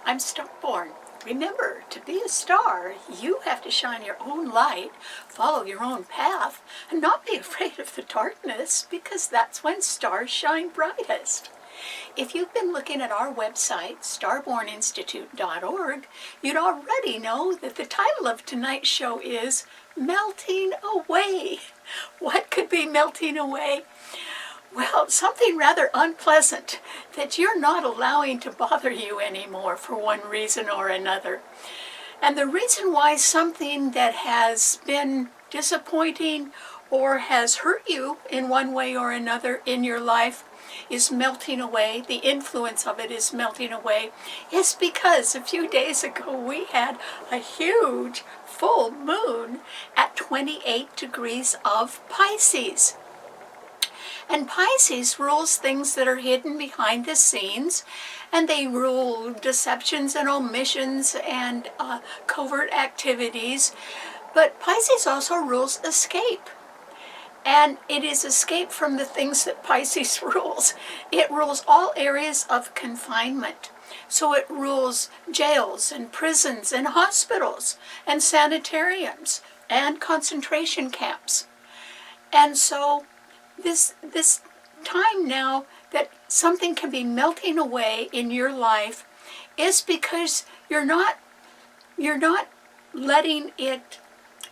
I'm Starborn. Remember, to be a star, you have to shine your own light, follow your own path, and not be afraid of the darkness, because that's when stars shine brightest. If you've been looking at our website, starborninstitute.org, you'd already know that the title of tonight's show is Melting Away. What could be melting away? Well, something rather unpleasant that you're not allowing to bother you anymore for one reason or another. And the reason why something that has been disappointing or has hurt you in one way or another in your life is melting away, the influence of it is melting away, is because a few days ago we had a huge full moon at 28 degrees of Pisces. And Pisces rules things that are hidden behind the scenes, and they rule deceptions and omissions and covert activities. But Pisces also rules escape. And it is escape from the things that Pisces rules. It rules all areas of confinement. So it rules jails and prisons and hospitals and sanitariums and concentration camps. And so this time now that something can be melting away in your life is because you're not letting it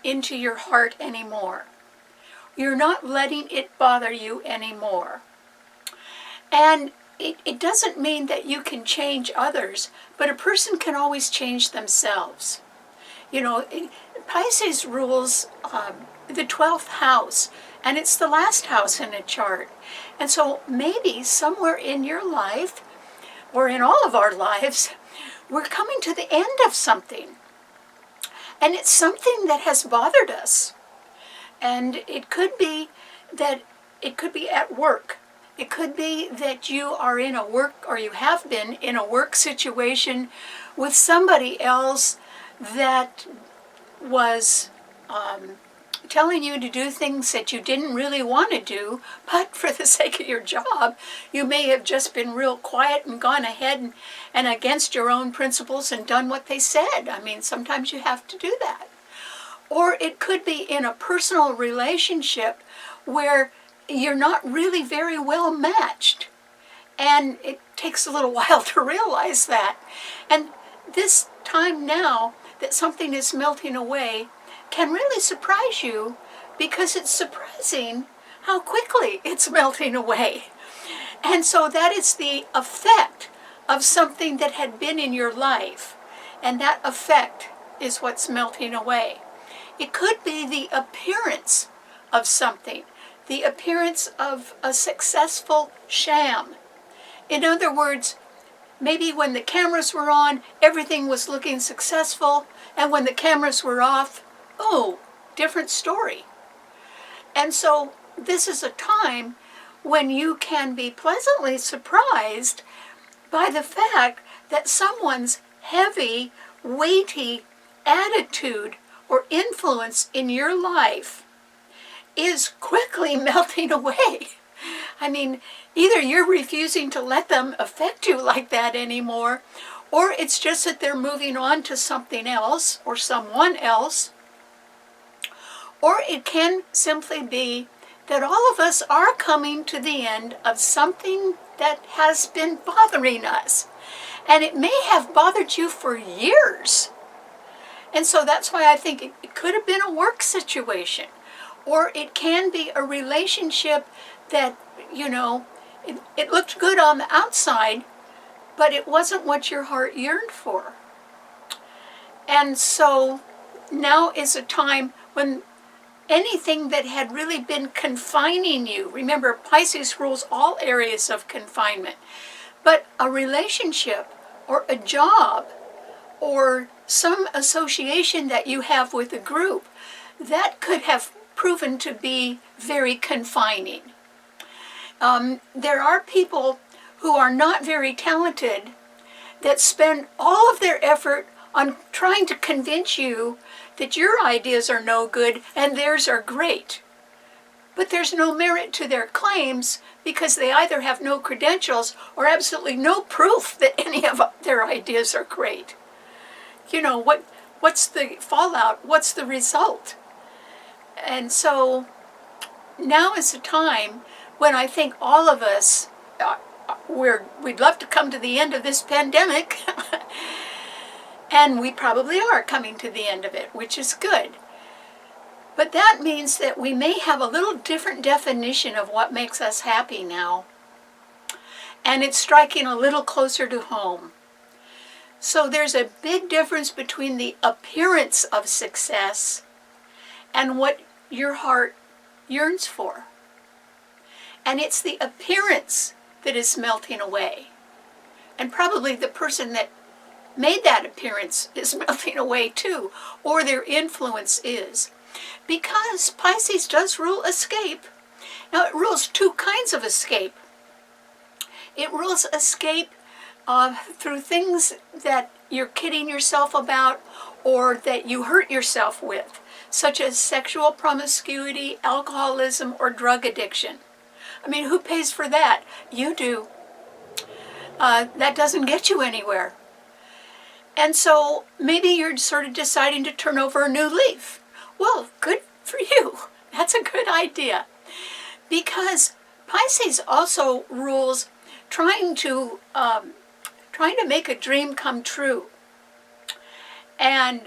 into your heart anymore. You're not letting it bother you anymore. And it doesn't mean that you can change others, but a person can always change themselves. You know, Pisces rules the 12th house, and it's the last house in a chart. And so maybe somewhere in your life, or in all of our lives, we're coming to the end of something. And it's something that has bothered us. And it could be that it could be at work. It could be that you are in a work, or you have been in a work situation with somebody else that was telling you to do things that you didn't really want to do, but for the sake of your job, you may have just been real quiet and gone ahead and against your own principles and done what they said. I mean, sometimes you have to do that. Or it could be in a personal relationship where you're not really very well matched. And it takes a little while to realize that. And this time now that something is melting away can really surprise you, because it's surprising how quickly it's melting away. And so that is the effect of something that had been in your life. And that effect is what's melting away. It could be the appearance of something, the appearance of a successful sham. In other words, maybe when the cameras were on, everything was looking successful, and when the cameras were off, oh, different story. And so this is a time when you can be pleasantly surprised by the fact that someone's heavy, weighty attitude or influence in your life is quickly melting away. I mean, either you're refusing to let them affect you like that anymore, or it's just that they're moving on to something else or someone else. Or it can simply be that all of us are coming to the end of something that has been bothering us. And it may have bothered you for years. And so that's why I think it could have been a work situation. Or it can be a relationship that, you know, it looked good on the outside, but it wasn't what your heart yearned for. And so now is a time when anything that had really been confining you, remember Pisces rules all areas of confinement, but a relationship or a job or some association that you have with a group, that could have proven to be very confining. There are people who are not very talented that spend all of their effort on trying to convince you that your ideas are no good and theirs are great. but there's no merit to their claims because they either have no credentials or absolutely no proof that any of their ideas are great. You know, what's the fallout? What's the result? And so now is the time when I think all of us, we'd love to come to the end of this pandemic, and we probably are coming to the end of it, which is good. But that means that we may have a little different definition of what makes us happy now, and it's striking a little closer to home. So there's a big difference between the appearance of success and what your heart yearns for. And it's the appearance that is melting away. And probably the person that made that appearance is melting away too, or their influence is. Because Pisces does rule escape. Now it rules two kinds of escape. It rules escape through things that you're kidding yourself about or that you hurt yourself with, such as sexual promiscuity, alcoholism, or drug addiction. I mean, who pays for that? You do. That doesn't get you anywhere. And so maybe you're sort of deciding to turn over a new leaf. Well, good for you. That's a good idea. Because Pisces also rules trying to make a dream come true. And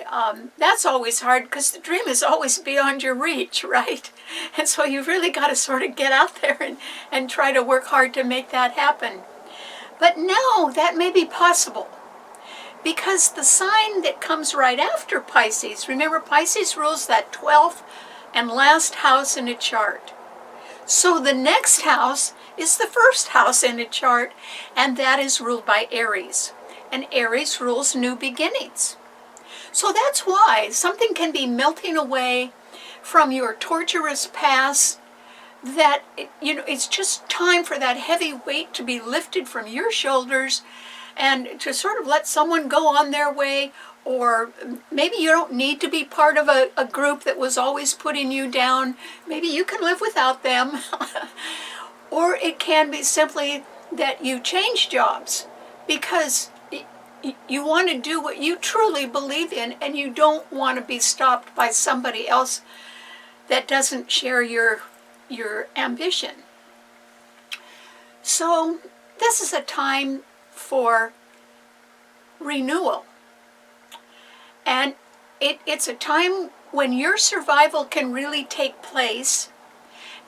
that's always hard because the dream is always beyond your reach, right? And so you've really got to sort of get out there and try to work hard to make that happen. But now that may be possible because the sign that comes right after Pisces, remember Pisces rules that 12th and last house in a chart. So the next house is the first house in a chart, and that is ruled by Aries. And Aries rules new beginnings. So that's why something can be melting away from your tortuous past that, it's just time for that heavy weight to be lifted from your shoulders and to sort of let someone go on their way. Or maybe you don't need to be part of a group that was always putting you down. Maybe you can live without them. Or it can be simply that you change jobs because you want to do what you truly believe in and you don't want to be stopped by somebody else that doesn't share your ambition. So this is a time for renewal. And it's a time when your survival can really take place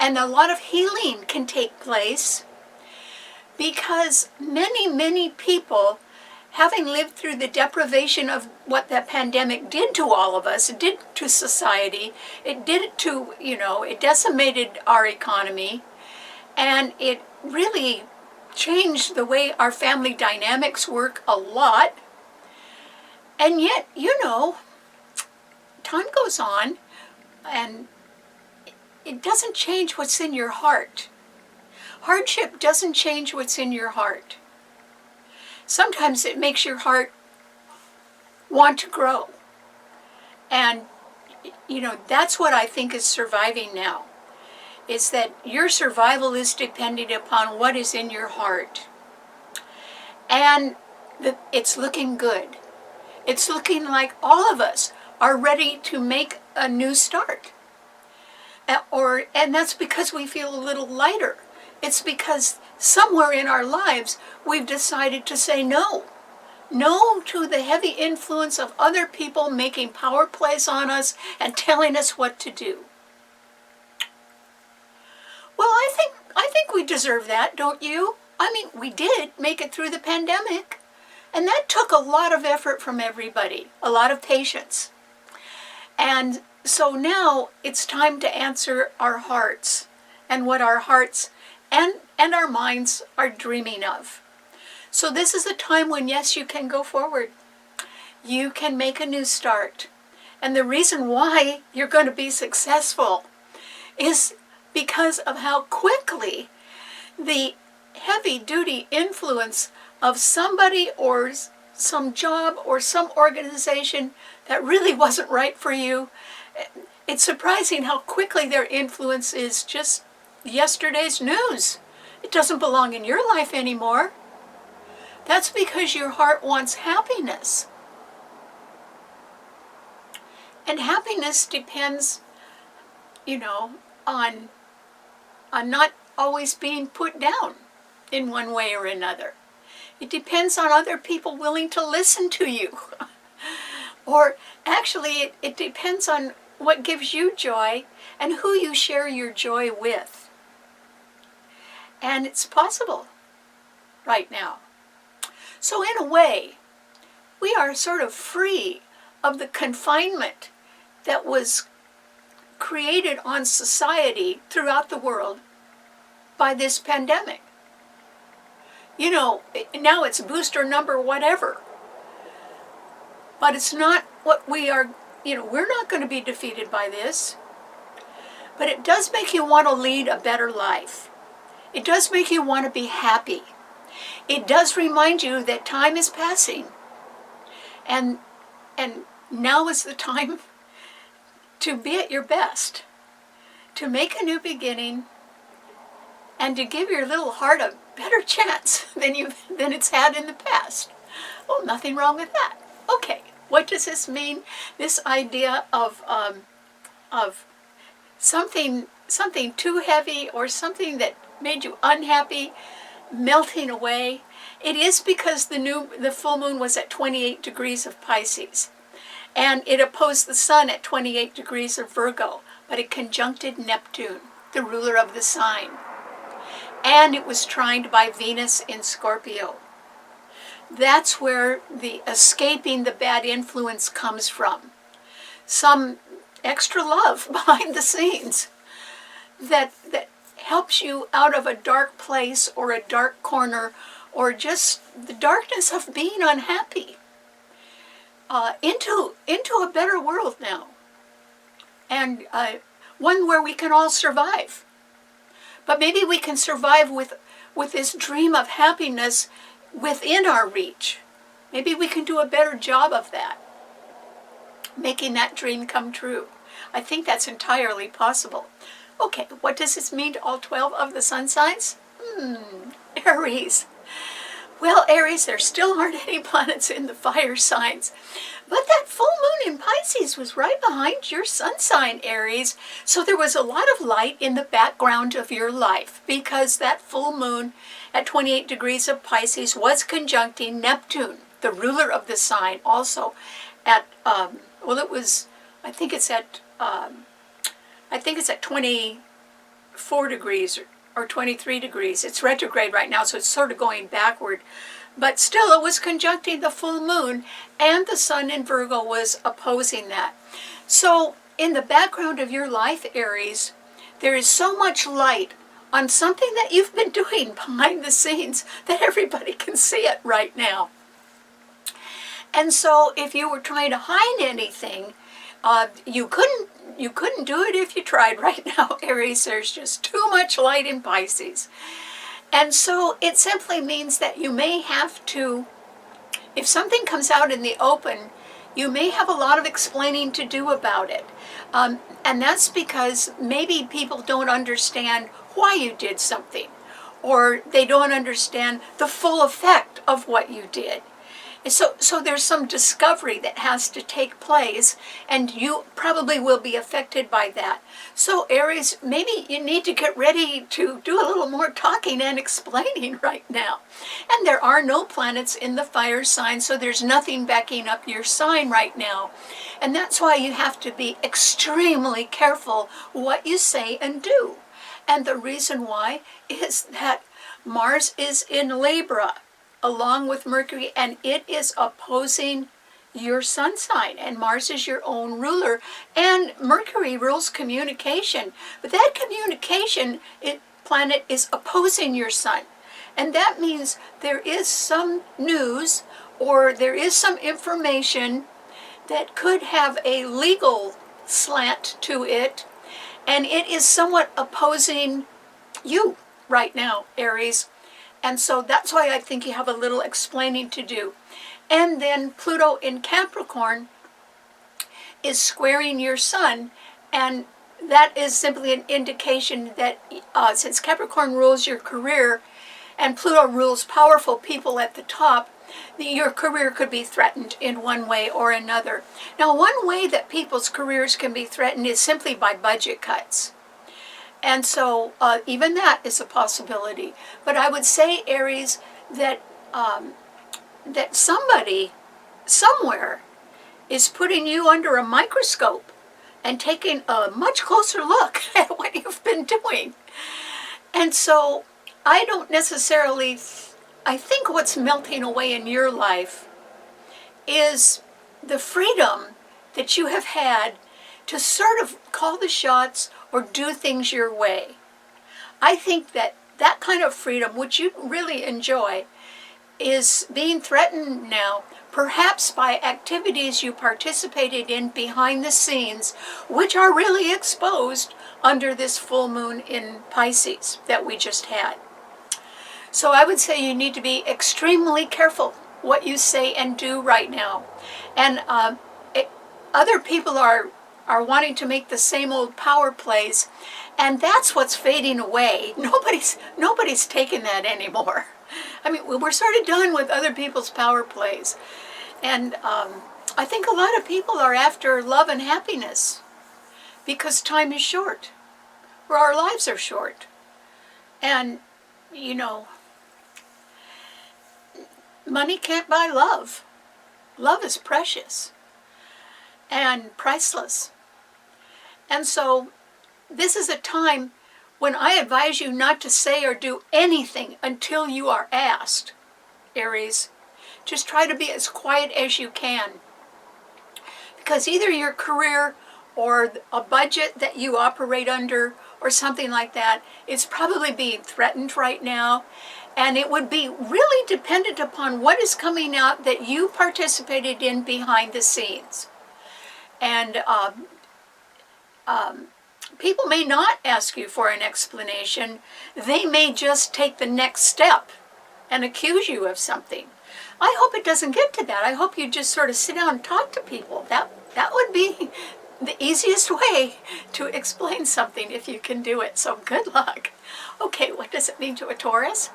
and a lot of healing can take place because many, many people, having lived through the deprivation of what that pandemic did to all of us, it did to society, it did it to, it decimated our economy, and it really changed the way our family dynamics work a lot. And yet, time goes on, and it doesn't change what's in your heart. Hardship doesn't change what's in your heart. Sometimes it makes your heart want to grow. And, that's what I think is surviving now, is that your survival is dependent upon what is in your heart. And it's looking good. It's looking like all of us are ready to make a new start. And that's because we feel a little lighter. It's because somewhere in our lives we've decided to say no. No to the heavy influence of other people making power plays on us and telling us what to do. Well, I think we deserve that, don't you? I mean, we did make it through the pandemic. And that took a lot of effort from everybody, a lot of patience. And so now it's time to answer our hearts and what our hearts and our minds are dreaming of. So this is a time when, yes, you can go forward. You can make a new start. And the reason why you're going to be successful is because of how quickly the heavy-duty influence of somebody or some job or some organization that really wasn't right for you, It's surprising how quickly their influence is just yesterday's news. It doesn't belong in your life anymore. That's because your heart wants happiness. And happiness depends, on not always being put down in one way or another. It depends on other people willing to listen to you. Or actually, it depends on what gives you joy and who you share your joy with. And it's possible right now. So in a way, we are sort of free of the confinement that was created on society throughout the world by this pandemic. Now it's booster number whatever. But it's not what we are, we're not going to be defeated by this. But it does make you want to lead a better life. It does make you want to be happy. It does remind you that time is passing. And now is the time to be at your best, to make a new beginning, and to give your little heart a better chance than it's had in the past. Oh, nothing wrong with that. Okay, what does this mean? This idea of something too heavy or something that made you unhappy melting away. It is because the full moon was at 28 degrees of Pisces, and it opposed the sun at 28 degrees of Virgo, but it conjuncted Neptune, the ruler of the sign. And it was trined by Venus in Scorpio. That's where the escaping the bad influence comes from. Some extra love behind the scenes that helps you out of a dark place or a dark corner or just the darkness of being unhappy into a better world now. And one where we can all survive. But maybe we can survive with this dream of happiness within our reach. Maybe we can do a better job of that, making that dream come true. I think that's entirely possible. Okay, what does this mean to all 12 of the sun signs? Aries. Well, Aries, there still aren't any planets in the fire signs. But that full moon in Pisces was right behind your sun sign, Aries. So there was a lot of light in the background of your life because that full moon at 28 degrees of Pisces was conjuncting Neptune, the ruler of the sign, also at, I think it's at 24 degrees or 23 degrees. It's retrograde right now, so it's sort of going backward. But still, it was conjuncting the full moon, and the sun in Virgo was opposing that. So in the background of your life, Aries, there is so much light on something that you've been doing behind the scenes that everybody can see it right now. And so if you were trying to hide anything, you couldn't do it if you tried right now, Aries. There's just too much light in Pisces. And so it simply means that you may have to, if something comes out in the open, you may have a lot of explaining to do about it. And that's because maybe people don't understand why you did something, or they don't understand the full effect of what you did. So there's some discovery that has to take place, and you probably will be affected by that. So Aries, maybe you need to get ready to do a little more talking and explaining right now. And there are no planets in the fire sign, so there's nothing backing up your sign right now. And that's why you have to be extremely careful what you say and do. And the reason why is that Mars is in Libra, along with Mercury, and it is opposing your sun sign, and Mars is your own ruler, and Mercury rules communication, but that communication planet is opposing your sun, and that means there is some news or there is some information that could have a legal slant to it, and it is somewhat opposing you right now, Aries. And so that's why I think you have a little explaining to do. And then Pluto in Capricorn is squaring your sun, And that is simply an indication that since Capricorn rules your career and Pluto rules powerful people at the top, your career could be threatened in one way or another. Now, one way that people's careers can be threatened is simply by budget cuts. And so even that is a possibility. But I would say, Aries, that that somebody, somewhere, is putting you under a microscope and taking a much closer look at what you've been doing. And so I don't necessarily, I think what's melting away in your life is the freedom that you have had to sort of call the shots or do things your way. I think that that kind of freedom, which you really enjoy, is being threatened now, perhaps by activities you participated in behind the scenes, which are really exposed under this full moon in Pisces that we just had. So I would say you need to be extremely careful what you say and do right now. And other people are wanting to make the same old power plays, and that's what's fading away. Nobody's taking that anymore. I mean, we're sort of done with other people's power plays. And I think a lot of people are after love and happiness because time is short, or our lives are short. And, you know, money can't buy love. Love is precious and priceless. And so this is a time when I advise you not to say or do anything until you are asked, Aries. Just try to be as quiet as you can. Because either your career or a budget that you operate under or something like that is probably being threatened right now. And it would be really dependent upon what is coming out that you participated in behind the scenes. And people may not ask you for an explanation. They may just take the next step and accuse you of something. I hope it doesn't get to that. I hope you just sort of sit down and talk to people. That would be the easiest way to explain something if you can do it. So good luck. Okay, what does it mean to a Taurus?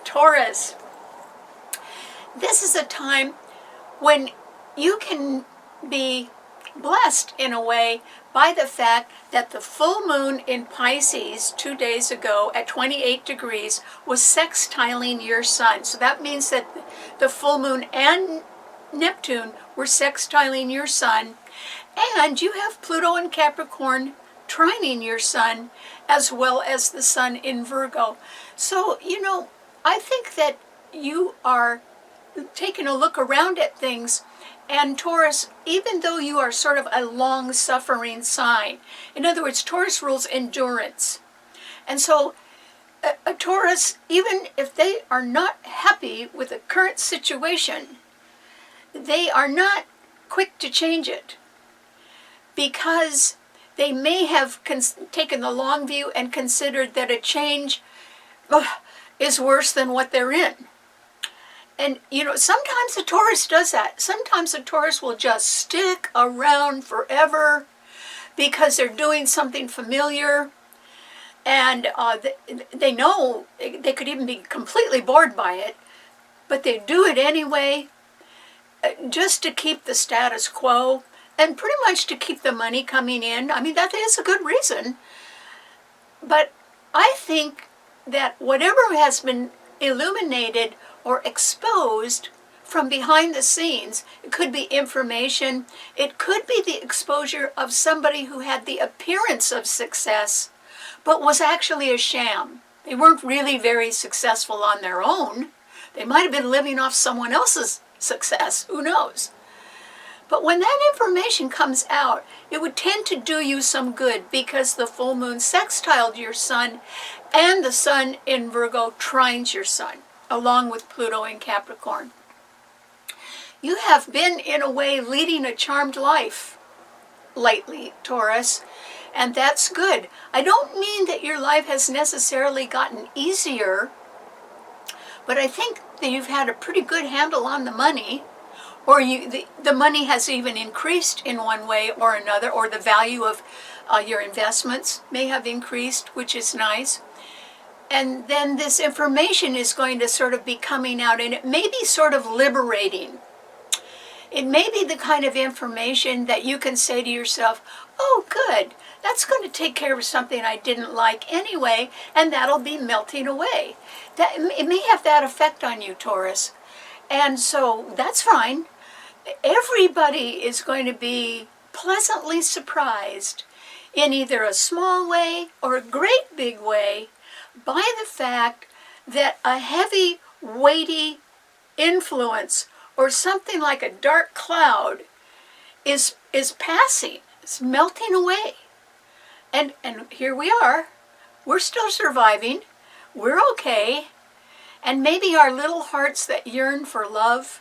Taurus. This is a time when you can be blessed in a way by the fact that the full moon in Pisces 2 days ago at 28 degrees was sextiling your sun. So that means that the full moon and Neptune were sextiling your sun, and you have Pluto and Capricorn trining your sun, as well as the sun in Virgo. So, you know, I think that you are taking a look around at things. And Taurus, even though you are sort of a long-suffering sign, in other words, Taurus rules endurance. And so a Taurus, even if they are not happy with the current situation, they are not quick to change it, because they may have taken the long view and considered that a change is worse than what they're in. And, you know, sometimes a Taurus does that. Sometimes a Taurus will just stick around forever because they're doing something familiar. And they know they could even be completely bored by it, but they do it anyway just to keep the status quo and pretty much to keep the money coming in. I mean, that is a good reason. But I think that whatever has been illuminated or exposed from behind the scenes, it could be information, it could be the exposure of somebody who had the appearance of success, but was actually a sham. They weren't really very successful on their own. They might have been living off someone else's success, who knows? But when that information comes out, it would tend to do you some good, because the full moon sextiled your sun, and the sun in Virgo trines your sun, along with Pluto in Capricorn. You have been, in a way, leading a charmed life lately, Taurus, and that's good. I don't mean that your life has necessarily gotten easier, but I think that you've had a pretty good handle on the money, or the money has even increased in one way or another, or the value of your investments may have increased, which is nice. And then this information is going to sort of be coming out, and it may be sort of liberating. It may be the kind of information that you can say to yourself, oh, good, that's going to take care of something I didn't like anyway, and that'll be melting away. It may have that effect on you, Taurus. And so that's fine. Everybody is going to be pleasantly surprised in either a small way or a great big way by the fact that a heavy, weighty influence or something like a dark cloud is passing. It's melting away. And here we are. We're still surviving. We're okay. And maybe our little hearts that yearn for love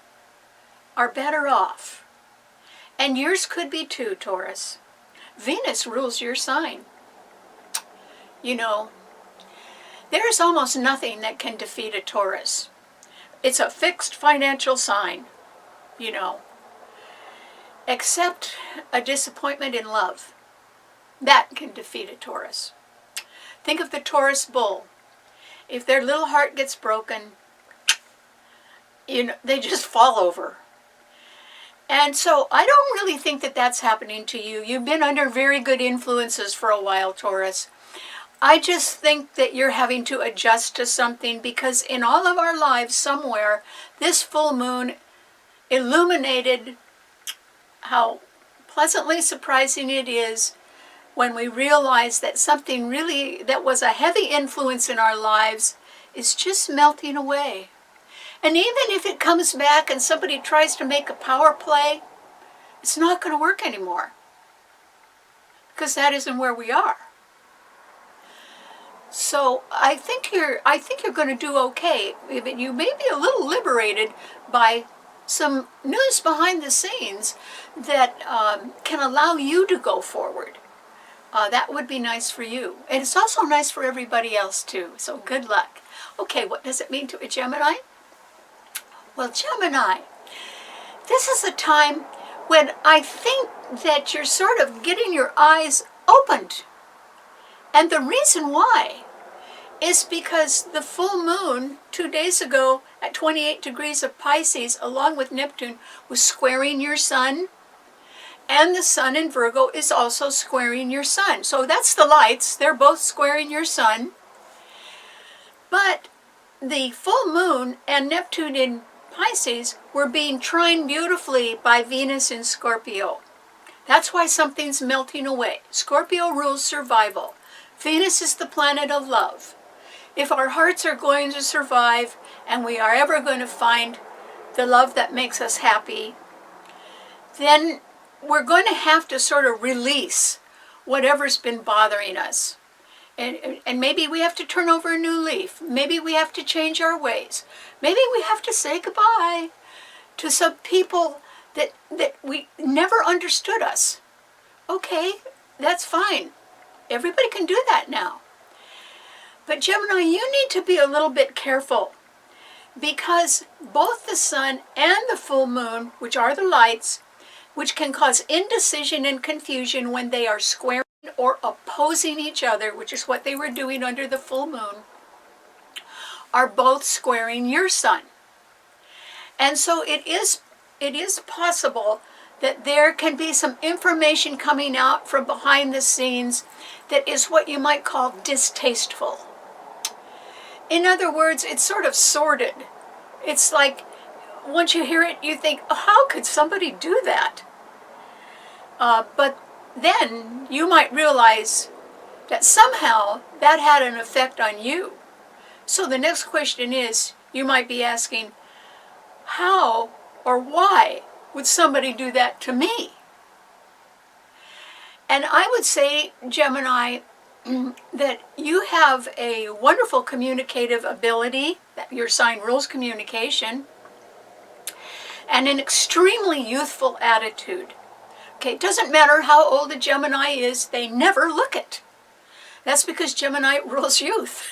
are better off. And yours could be too, Taurus. Venus rules your sign. You know, there is almost nothing that can defeat a Taurus. It's a fixed financial sign, you know, except a disappointment in love. That can defeat a Taurus. Think of the Taurus bull. If their little heart gets broken, you know, they just fall over. And so I don't really think that that's happening to you. You've been under very good influences for a while, Taurus. I just think that you're having to adjust to something, because in all of our lives somewhere, this full moon illuminated how pleasantly surprising it is when we realize that something really that was a heavy influence in our lives is just melting away. And even if it comes back and somebody tries to make a power play, it's not going to work anymore, because that isn't where we are. So I think you're going to do okay. You may be a little liberated by some news behind the scenes that can allow you to go forward. That would be nice for you. And it's also nice for everybody else too. So good luck. Okay, what does it mean to a Gemini? Well, Gemini, this is a time when I think that you're sort of getting your eyes opened. And the reason why is because the full moon 2 days ago at 28 degrees of Pisces, along with Neptune, was squaring your sun. And the sun in Virgo is also squaring your sun. So that's the lights. They're both squaring your sun. But the full moon and Neptune in Pisces were being trined beautifully by Venus in Scorpio. That's why something's melting away. Scorpio rules survival. Venus is the planet of love. If our hearts are going to survive and we are ever going to find the love that makes us happy, then we're going to have to sort of release whatever's been bothering us. And maybe we have to turn over a new leaf. Maybe we have to change our ways. Maybe we have to say goodbye to some people that we never understood us. Okay, that's fine. Everybody can do that now. But Gemini, you need to be a little bit careful, because both the sun and the full moon, which are the lights, which can cause indecision and confusion when they are squaring or opposing each other, which is what they were doing under the full moon, are both squaring your sun. And so it is possible that there can be some information coming out from behind the scenes that is what you might call distasteful. In other words, it's sort of sordid. It's like, once you hear it, you think, oh, how could somebody do that? But then you might realize that somehow that had an effect on you. So the next question is, you might be asking, how or why would somebody do that to me? And I would say, Gemini, that you have a wonderful communicative ability, that your sign rules communication, and an extremely youthful attitude. Okay, it doesn't matter how old a Gemini is, they never look it. That's because Gemini rules youth.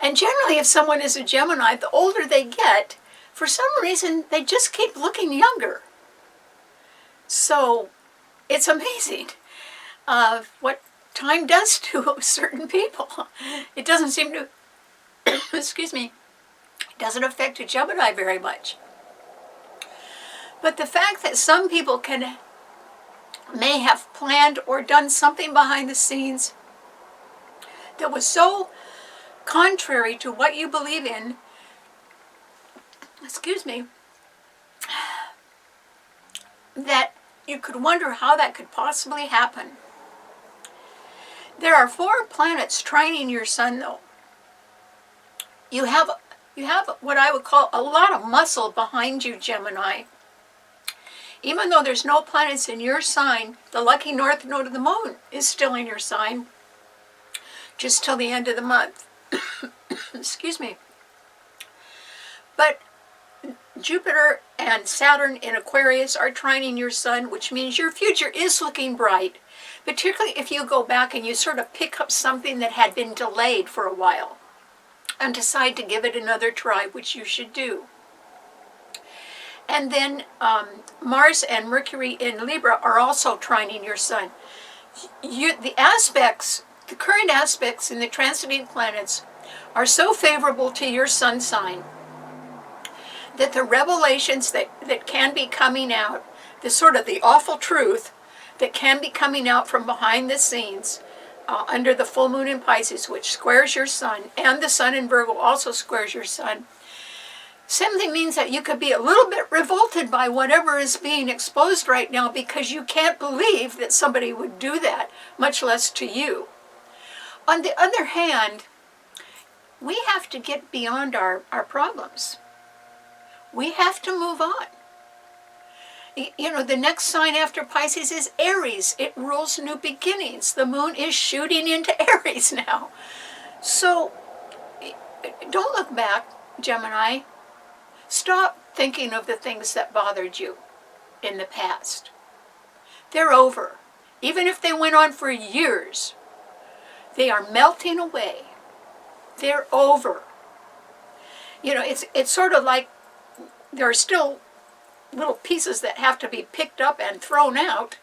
And generally, if someone is a Gemini, the older they get, for some reason, they just keep looking younger. So it's amazing what time does to certain people. It doesn't seem to, excuse me, it doesn't affect a Gemini very much. But the fact that some people may have planned or done something behind the scenes that was so contrary to what you believe in, excuse me, that you could wonder how that could possibly happen. There are 4 planets trining your sun, though. You have what I would call a lot of muscle behind you, Gemini. Even though there's no planets in your sign, the lucky north node of the moon is still in your sign, just till the end of the month. Excuse me. But Jupiter and Saturn in Aquarius are trining your sun, which means your future is looking bright, particularly if you go back and you sort of pick up something that had been delayed for a while and decide to give it another try, which you should do. And then Mars and Mercury in Libra are also trining your sun. The current aspects in the transiting planets are so favorable to your sun sign that the revelations that can be coming out, the awful truth that can be coming out from behind the scenes under the full moon in Pisces, which squares your sun, and the sun in Virgo also squares your sun, simply means that you could be a little bit revolted by whatever is being exposed right now, because you can't believe that somebody would do that, much less to you. On the other hand, we have to get beyond our problems. We have to move on. You know, the next sign after Pisces is Aries. It rules new beginnings. The moon is shooting into Aries now. So don't look back, Gemini. Stop thinking of the things that bothered you in the past. They're over. Even if they went on for years, they are melting away. They're over. You know, it's sort of like there are still little pieces that have to be picked up and thrown out,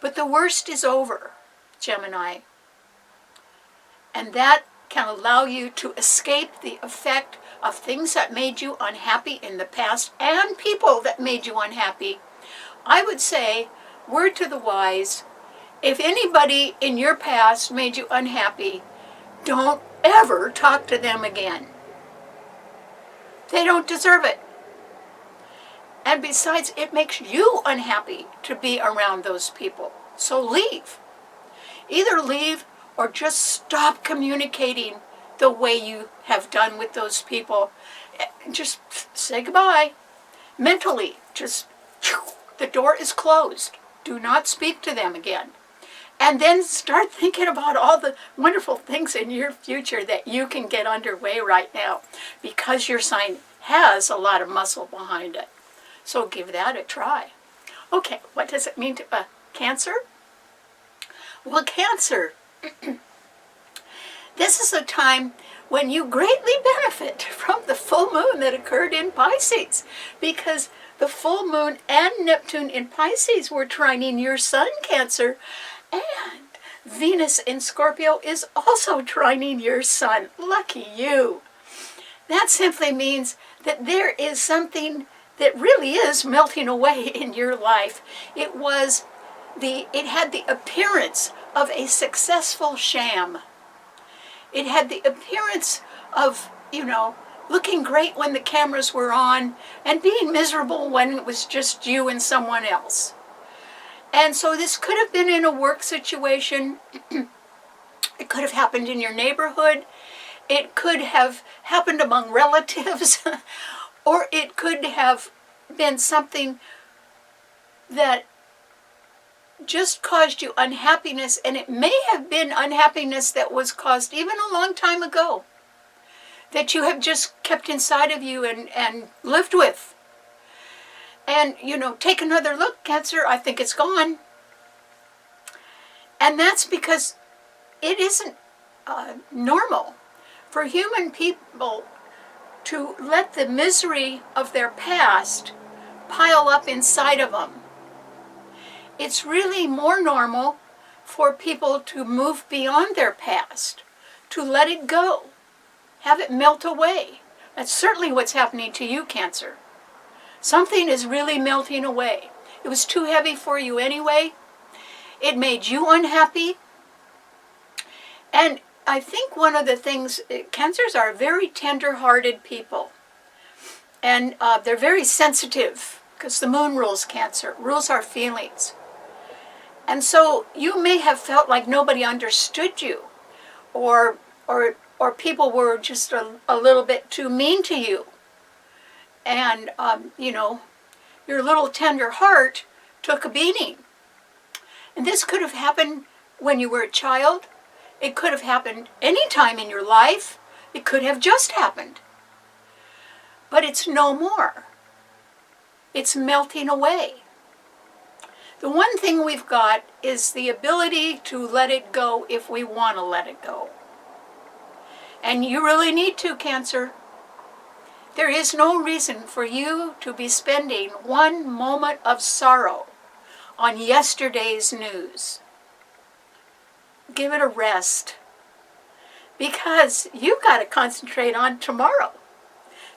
but the worst is over, Gemini. And that can allow you to escape the effect of things that made you unhappy in the past and people that made you unhappy. I would say, word to the wise, if anybody in your past made you unhappy, don't ever talk to them again. They don't deserve it. And besides, it makes you unhappy to be around those people. So leave. Either leave or just stop communicating the way you have done with those people. Just say goodbye. Mentally, just the door is closed. Do not speak to them again. And then start thinking about all the wonderful things in your future that you can get underway right now, because your sign has a lot of muscle behind it. So give that a try. Okay, what does it mean to Cancer? Well, Cancer, this is a time when you greatly benefit from the full moon that occurred in Pisces, because the full moon and Neptune in Pisces were trining your sun, Cancer, and Venus in Scorpio is also trining your sun. Lucky you. That simply means that there is something that really is melting away in your life. It had the appearance of a successful sham. It had the appearance of, looking great when the cameras were on and being miserable when it was just you and someone else. And so this could have been in a work situation. It could have happened in your neighborhood. It could have happened among relatives. Or it could have been something that just caused you unhappiness, and it may have been unhappiness that was caused even a long time ago, that you have just kept inside of you and lived with. And, take another look, Cancer, I think it's gone. And that's because it isn't normal for human people to let the misery of their past pile up inside of them. It's really more normal for people to move beyond their past, to let it go, have it melt away. That's certainly what's happening to you, Cancer. Something is really melting away. It was too heavy for you anyway. It made you unhappy. And I think one of the things, Cancers are very tender-hearted people. And they're very sensitive, because the moon rules Cancer, rules our feelings. And so you may have felt like nobody understood you, or people were just a little bit too mean to you. And, you know, your little tender heart took a beating. And this could have happened when you were a child. It could have happened any time in your life. It could have just happened. But it's no more. It's melting away. The one thing we've got is the ability to let it go if we want to let it go. And you really need to, Cancer. There is no reason for you to be spending one moment of sorrow on yesterday's news. Give it a rest, because you've got to concentrate on tomorrow.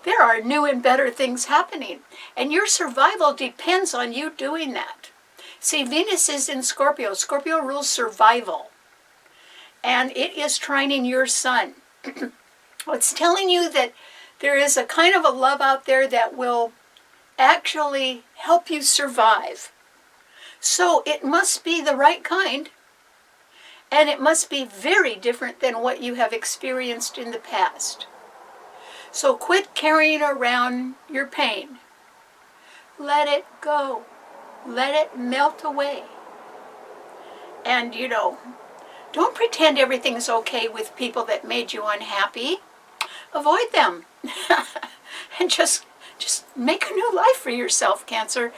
There are new and better things happening, and your survival depends on you doing that. See, Venus is in Scorpio. Scorpio rules survival, and it is trining your sun. It's telling you that there is a kind of a love out there that will actually help you survive. So it must be the right kind, and it must be very different than what you have experienced in the past. So quit carrying around your pain. Let it go. Let it melt away. And, you know, don't pretend everything's okay with people that made you unhappy. Avoid them. And just make a new life for yourself, Cancer.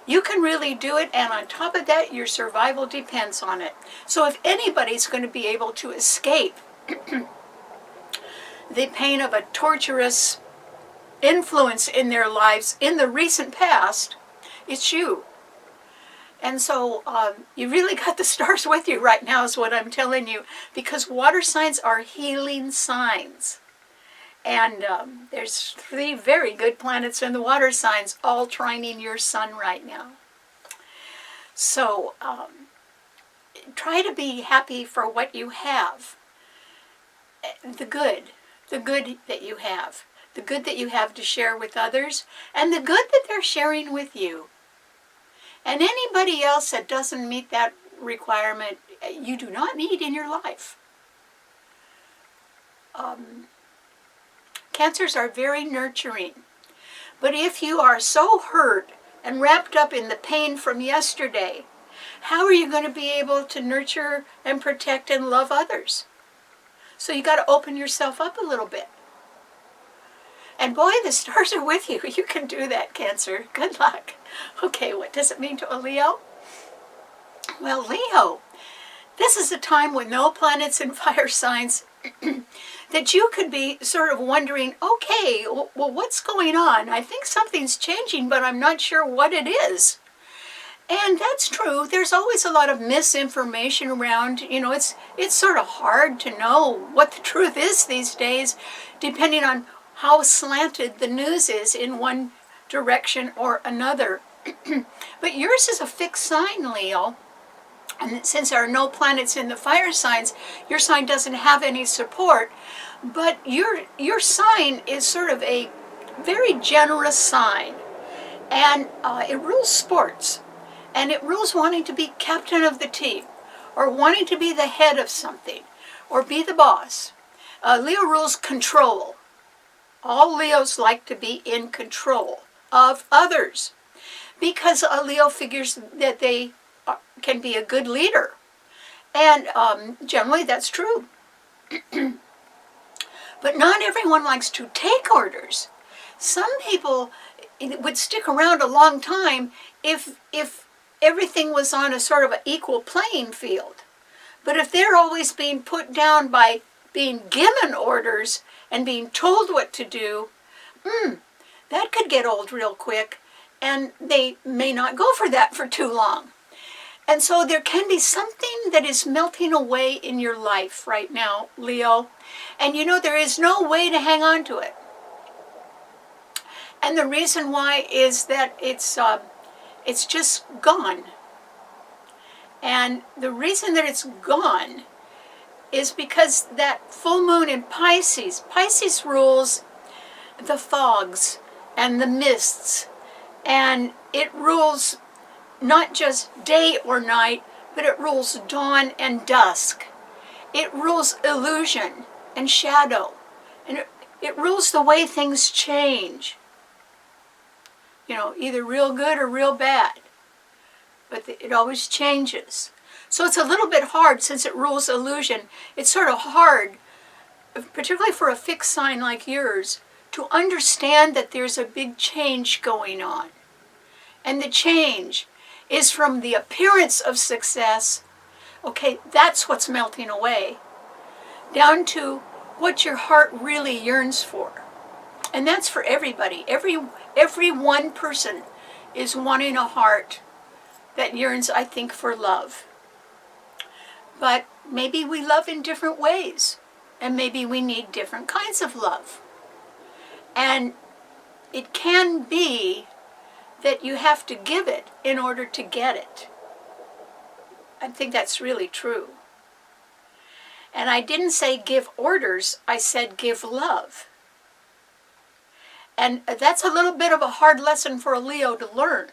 You can really do it, and on top of that, your survival depends on it. So if anybody's going to be able to escape the pain of a torturous influence in their lives in the recent past, it's you. And so you really got the stars with you right now is what I'm telling you, because water signs are healing signs. And there's 3 very good planets in the water signs, all trining your sun right now. So try to be happy for what you have. The good that you have. The good that you have to share with others, and the good that they're sharing with you. And anybody else that doesn't meet that requirement, you do not need in your life. Cancers are very nurturing. But if you are so hurt and wrapped up in the pain from yesterday, how are you going to be able to nurture and protect and love others? So you got to open yourself up a little bit. And boy, the stars are with you. You can do that, Cancer. Good luck. Okay, what does it mean to a Leo? Well, Leo, this is a time with no planets in fire signs that you could be sort of wondering, okay, well, what's going on? I think something's changing, but I'm not sure what it is. And that's true. There's always a lot of misinformation around. You know, it's sort of hard to know what the truth is these days, depending on how slanted the news is in one direction or another. But yours is a fixed sign, Leo. And since there are no planets in the fire signs, your sign doesn't have any support. But your sign is sort of a very generous sign. And it rules sports. And it rules wanting to be captain of the team, or wanting to be the head of something, or be the boss. Leo rules control. All Leos like to be in control of others, because a Leo figures that they can be a good leader. And generally that's true. But not everyone likes to take orders. Some people would stick around a long time if everything was on a sort of an equal playing field. But if they're always being put down by being given orders and being told what to do, that could get old real quick, and they may not go for that for too long. And so there can be something that is melting away in your life right now, Leo, and you know there is no way to hang on to it. And the reason why is that it's just gone. And the reason that it's gone is because that full moon in Pisces rules the fogs and the mists, and it rules not just day or night, but it rules dawn and dusk. It rules illusion and shadow, and it rules the way things change. You know, either real good or real bad, but it always changes. So it's a little bit hard, since it rules illusion. It's sort of hard, particularly for a fixed sign like yours, to understand that there's a big change going on. And the change is from the appearance of success, okay, that's what's melting away, down to what your heart really yearns for. And that's for everybody. Every one person is wanting a heart that yearns, I think, for love. But maybe we love in different ways, and maybe we need different kinds of love. And it can be that you have to give it in order to get it. I think that's really true. And I didn't say give orders, I said give love. And that's a little bit of a hard lesson for a Leo to learn.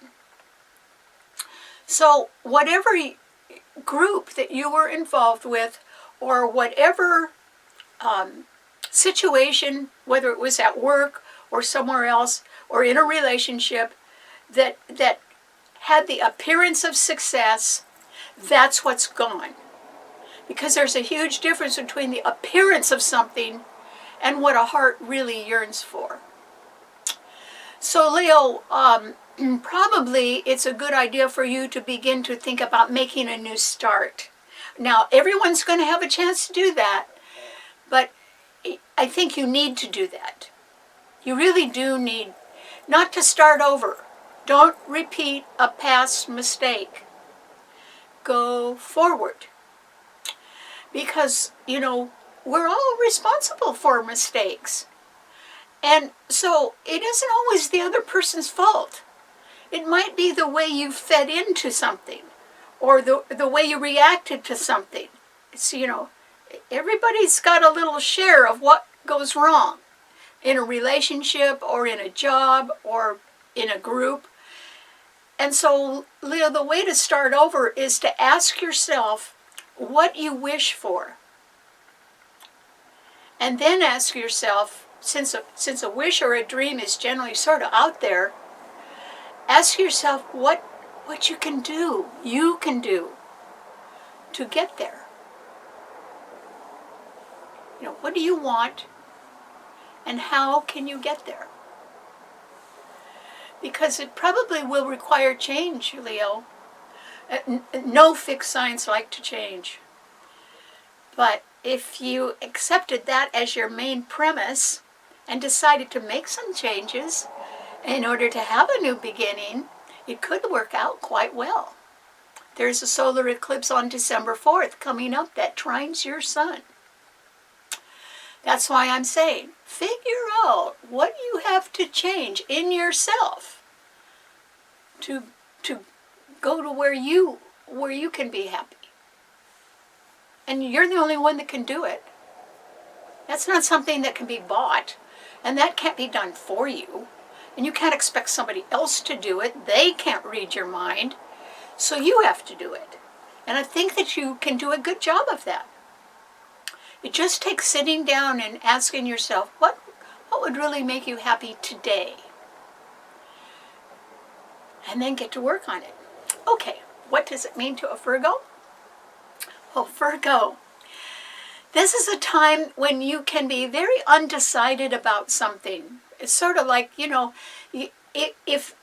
So whatever group that you were involved with, or whatever situation, whether it was at work or somewhere else, or in a relationship, that had the appearance of success, that's what's gone. Because there's a huge difference between the appearance of something and what a heart really yearns for. So Leo, probably it's a good idea for you to begin to think about making a new start. Now, everyone's going to have a chance to do that, but I think you need to do that. You really do need not to start over. Don't repeat a past mistake. Go forward. Because, you know, we're all responsible for mistakes. And so it isn't always the other person's fault. It might be the way you fed into something, or the way you reacted to something. It's, you know, everybody's got a little share of what goes wrong in a relationship, or in a job, or in a group. And so, Leo, the way to start over is to ask yourself what you wish for. And then ask yourself, since a wish or a dream is generally sort of out there, ask yourself what you can do to get there. You know, what do you want, and how can you get there? Because it probably will require change, Leo. No fixed signs like to change. But if you accepted that as your main premise and decided to make some changes in order to have a new beginning, it could work out quite well. There's a solar eclipse on December 4th coming up that trines your sun. That's why I'm saying, figure out what you have to change in yourself to go to where you can be happy. And you're the only one that can do it. That's not something that can be bought, and that can't be done for you. And you can't expect somebody else to do it. They can't read your mind, so you have to do it. And I think that you can do a good job of that. It just takes sitting down and asking yourself, what would really make you happy today? And then get to work on it. Okay, what does it mean to a Virgo? Well, Virgo, this is a time when you can be very undecided about something. It's sort of like, you know, if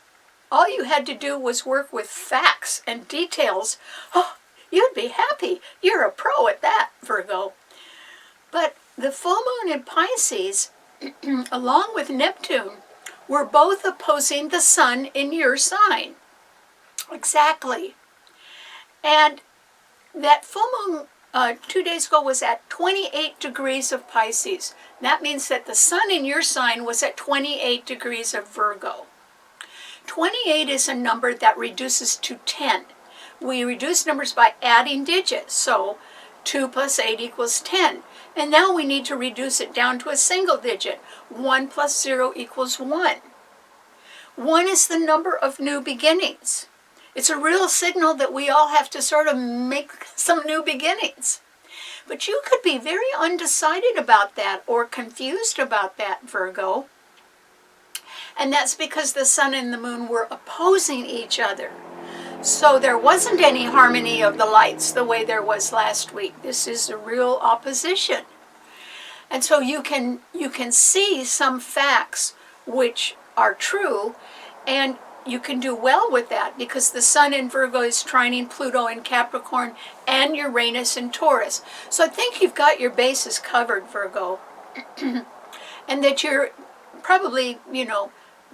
all you had to do was work with facts and details, oh, you'd be happy. You're a pro at that, Virgo. But the full moon in Pisces along with Neptune, were both opposing the sun in your sign. Exactly. And that full moon 2 days ago was at 28 degrees of Pisces. That means that the sun in your sign was at 28 degrees of Virgo. 28 is a number that reduces to 10. We reduce numbers by adding digits. So 2 plus 8 equals 10. And now we need to reduce it down to a single digit. 1 plus 0 equals 1. 1 is the number of new beginnings. It's a real signal that we all have to sort of make some new beginnings. But you could be very undecided about that or confused about that, Virgo. And that's because the sun and the moon were opposing each other. So there wasn't any harmony of the lights the way there was last week. This is a real opposition. And so you can see some facts which are true, and you can do well with that because the sun in Virgo is trining Pluto in Capricorn and Uranus in Taurus. So I think you've got your bases covered, Virgo, and that you're probably,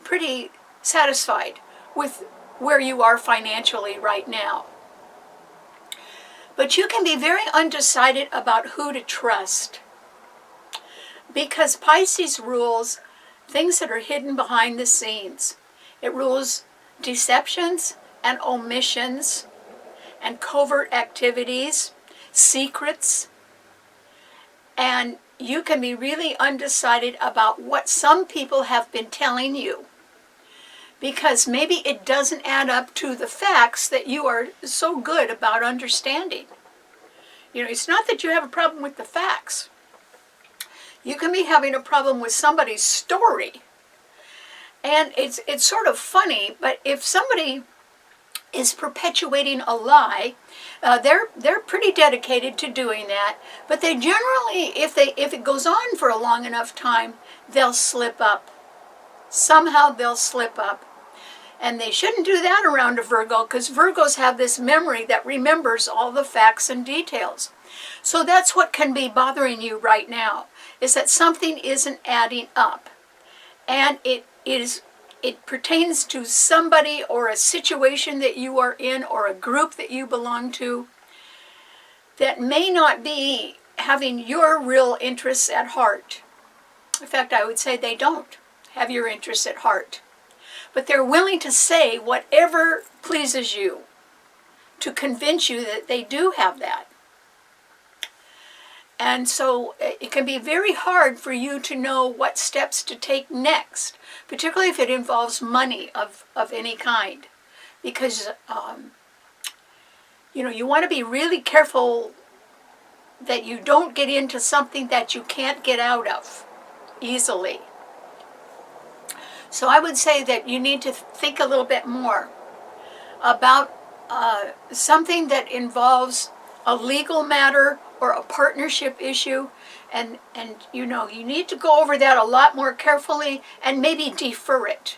pretty satisfied with where you are financially right now. But you can be very undecided about who to trust because Pisces rules things that are hidden behind the scenes. It rules deceptions and omissions and covert activities, secrets, and you can be really undecided about what some people have been telling you because maybe it doesn't add up to the facts that you are so good about understanding. It's not that you have a problem with the facts. You can be having a problem with somebody's story. And it's sort of funny, but if somebody is perpetuating a lie, they're pretty dedicated to doing that. But they generally, if it goes on for a long enough time, they'll slip up. Somehow they'll slip up. And they shouldn't do that around a Virgo because Virgos have this memory that remembers all the facts and details. So that's what can be bothering you right now, is that something isn't adding up. And it pertains to somebody or a situation that you are in or a group that you belong to that may not be having your real interests at heart. In fact, I would say they don't have your interests at heart. But they're willing to say whatever pleases you to convince you that they do have that. And so it can be very hard for you to know what steps to take next, particularly if it involves money of any kind. Because, you want to be really careful that you don't get into something that you can't get out of easily. So I would say that you need to think a little bit more about something that involves a legal matter or a partnership issue, and you need to go over that a lot more carefully and maybe defer it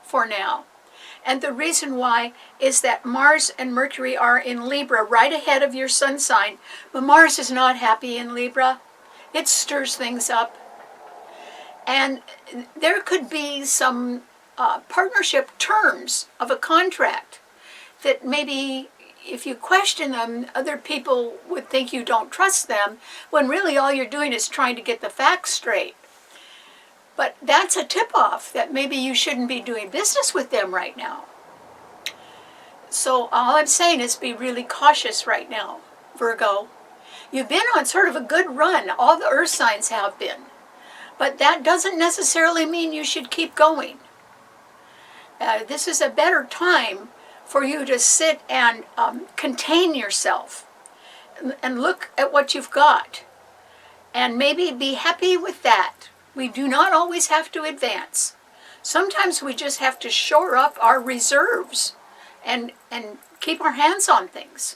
for now. And the reason why is that Mars and Mercury are in Libra right ahead of your sun sign, but Mars is not happy in Libra. It stirs things up. And there could be some partnership terms of a contract that maybe if you question them, other people would think you don't trust them, when really all you're doing is trying to get the facts straight. But that's a tip-off that maybe you shouldn't be doing business with them right now. So all I'm saying is be really cautious right now, Virgo. You've been on sort of a good run. All the earth signs have been. But that doesn't necessarily mean you should keep going. This is a better time for you to sit and contain yourself and look at what you've got. And maybe be happy with that. We do not always have to advance. Sometimes we just have to shore up our reserves and keep our hands on things.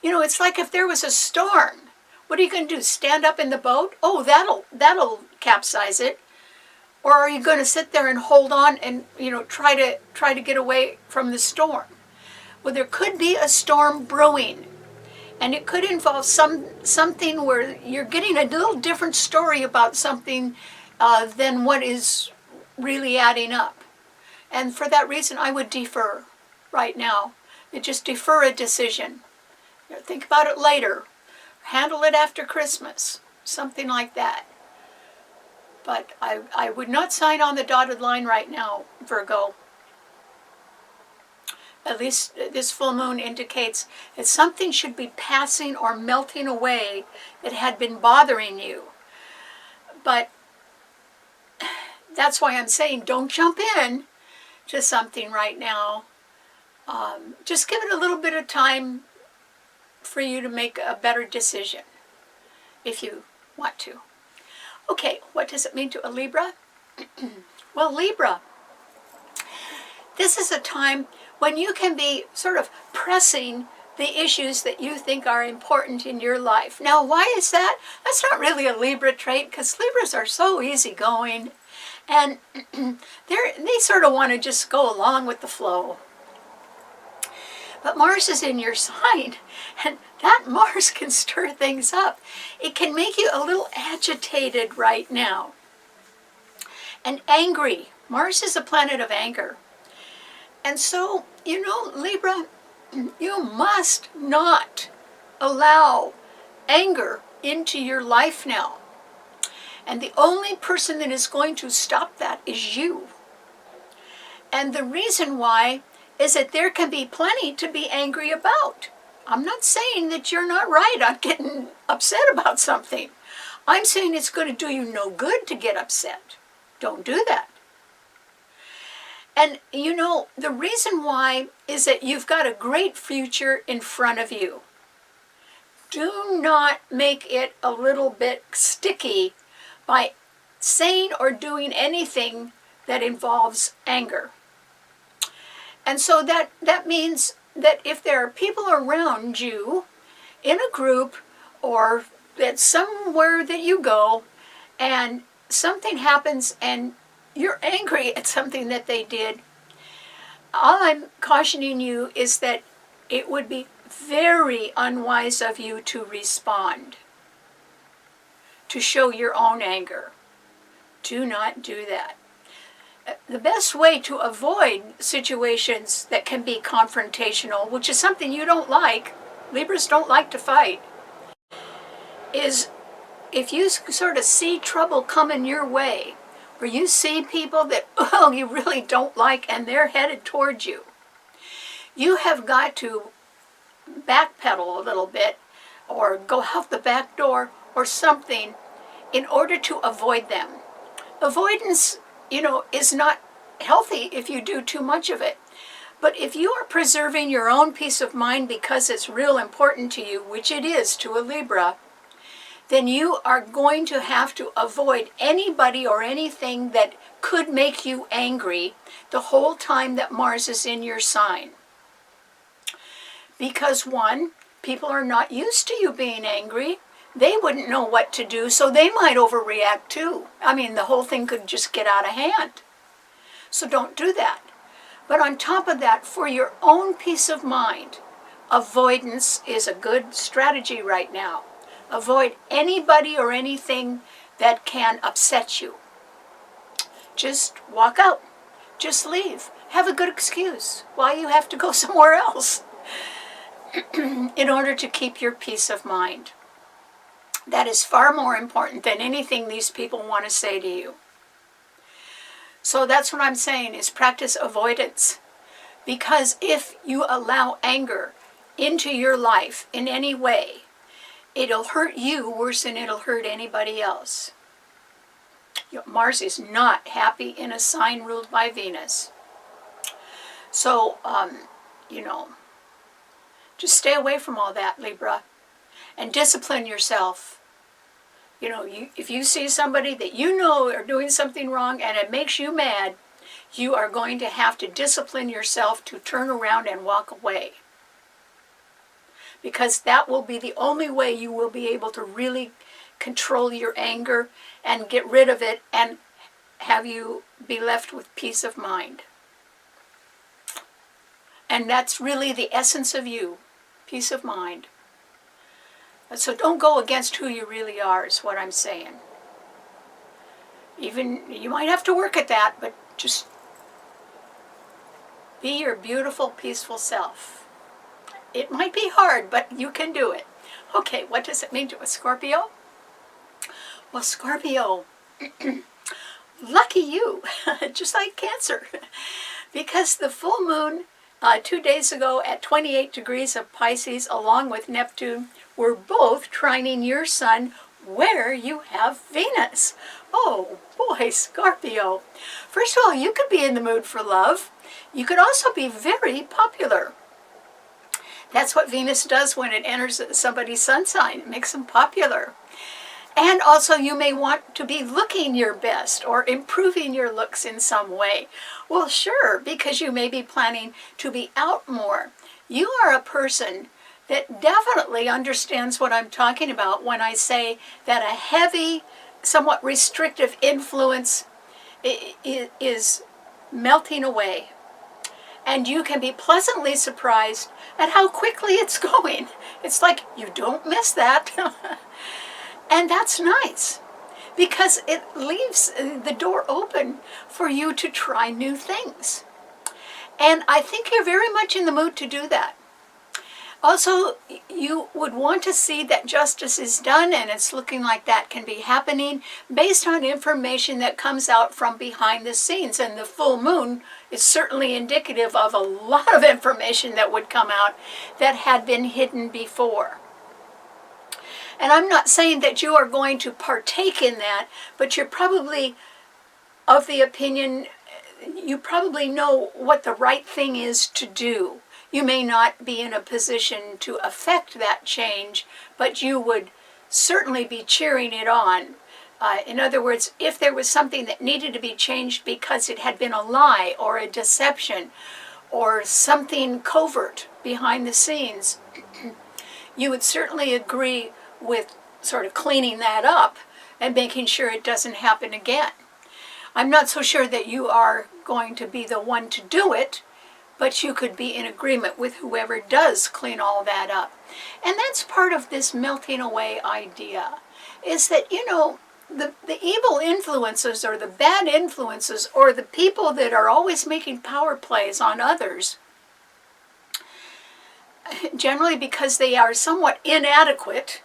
It's like if there was a storm. What are you going to do? Stand up in the boat? Oh, that'll capsize it. Or are you going to sit there and hold on and try to get away from the storm? Well, there could be a storm brewing, And it could involve something where you're getting a little different story about something than what is really adding up. And for that reason, I would defer right now. You just defer a decision. Think about it later. Handle it after Christmas. Something like that. But I would not sign on the dotted line right now, Virgo. At least this full moon indicates that something should be passing or melting away that had been bothering you. But that's why I'm saying don't jump in to something right now. Just give it a little bit of time for you to make a better decision if you want to. Okay, what does it mean to a Libra? Well, Libra, this is a time when you can be sort of pressing the issues that you think are important in your life. Now, why is that? That's not really a Libra trait, because Libras are so easygoing, and they sort of want to just go along with the flow. But Mars is in your sign, and that Mars can stir things up. It can make you a little agitated right now and angry. Mars is a planet of anger. And so, you know, Libra, you must not allow anger into your life now. And the only person that is going to stop that is you. And the reason why is that there can be plenty to be angry about. I'm not saying that you're not right on getting upset about something. I'm saying it's going to do you no good to get upset. Don't do that. And you know, the reason why is that you've got a great future in front of you. Do not make it a little bit sticky by saying or doing anything that involves anger. And so that means that if there are people around you in a group or that somewhere that you go and something happens and you're angry at something that they did, all I'm cautioning you is that it would be very unwise of you to respond, to show your own anger. Do not do that. The best way to avoid situations that can be confrontational, which is something you don't like, Libras don't like to fight, is if you sort of see trouble coming your way, or you see people that, oh, you really don't like and they're headed towards you, you have got to backpedal a little bit or go out the back door or something in order to avoid them. Avoidance, you know, is not healthy if you do too much of it. But if you are preserving your own peace of mind because it's real important to you, which it is to a Libra, then you are going to have to avoid anybody or anything that could make you angry the whole time that Mars is in your sign. Because one, people are not used to you being angry. They wouldn't know what to do, so they might overreact too. I mean, the whole thing could just get out of hand. So don't do that. But on top of that, for your own peace of mind, avoidance is a good strategy right now. Avoid anybody or anything that can upset you. Just walk out. Just leave. Have a good excuse why you have to go somewhere else in order to keep your peace of mind. That is far more important than anything these people want to say to you. So that's what I'm saying, is practice avoidance. Because if you allow anger into your life in any way, it'll hurt you worse than it'll hurt anybody else. Mars is not happy in a sign ruled by Venus. So, you know, just stay away from all that, Libra, and discipline yourself. You know, if you see somebody that you know are doing something wrong and it makes you mad, you are going to have to discipline yourself to turn around and walk away. Because that will be the only way you will be able to really control your anger and get rid of it and have you be left with peace of mind. And that's really the essence of you, peace of mind. So don't go against who you really are, is what I'm saying. Even, you might have to work at that, but just be your beautiful, peaceful self. It might be hard, but you can do it. Okay, what does it mean to a Scorpio? Well, Scorpio, lucky you, just like Cancer, because the full moon 2 days ago at 28 degrees of Pisces, along with Neptune, were both trining your sun where you have Venus. Oh boy, Scorpio. First of all, you could be in the mood for love. You could also be very popular. That's what Venus does when it enters somebody's sun sign. It makes them popular. And also you may want to be looking your best or improving your looks in some way. Well, sure, because you may be planning to be out more. You are a person that definitely understands what I'm talking about when I say that a heavy, somewhat restrictive influence is melting away. And you can be pleasantly surprised at how quickly it's going. It's like you don't miss that. And that's nice, because it leaves the door open for you to try new things. And I think you're very much in the mood to do that. Also, you would want to see that justice is done, and it's looking like that can be happening based on information that comes out from behind the scenes. And the full moon is certainly indicative of a lot of information that would come out that had been hidden before. And I'm not saying that you are going to partake in that, but you're probably of the opinion, you probably know what the right thing is to do. You may not be in a position to affect that change, but you would certainly be cheering it on. In other words, if there was something that needed to be changed because it had been a lie or a deception or something covert behind the scenes, you would certainly agree with sort of cleaning that up and making sure it doesn't happen again. I'm not so sure that you are going to be the one to do it, but you could be in agreement with whoever does clean all that up. And that's part of this melting away idea, is that, you know, the evil influences or the bad influences or the people that are always making power plays on others, generally because they are somewhat inadequate,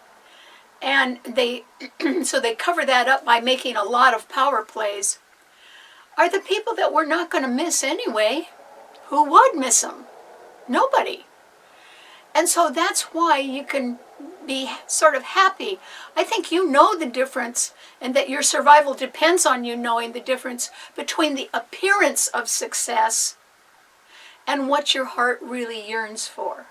and so they cover that up by making a lot of power plays, are the people that we're not going to miss anyway. Who would miss them? Nobody. And so that's why you can be sort of happy. I think you know the difference, and that your survival depends on you knowing the difference between the appearance of success and what your heart really yearns for.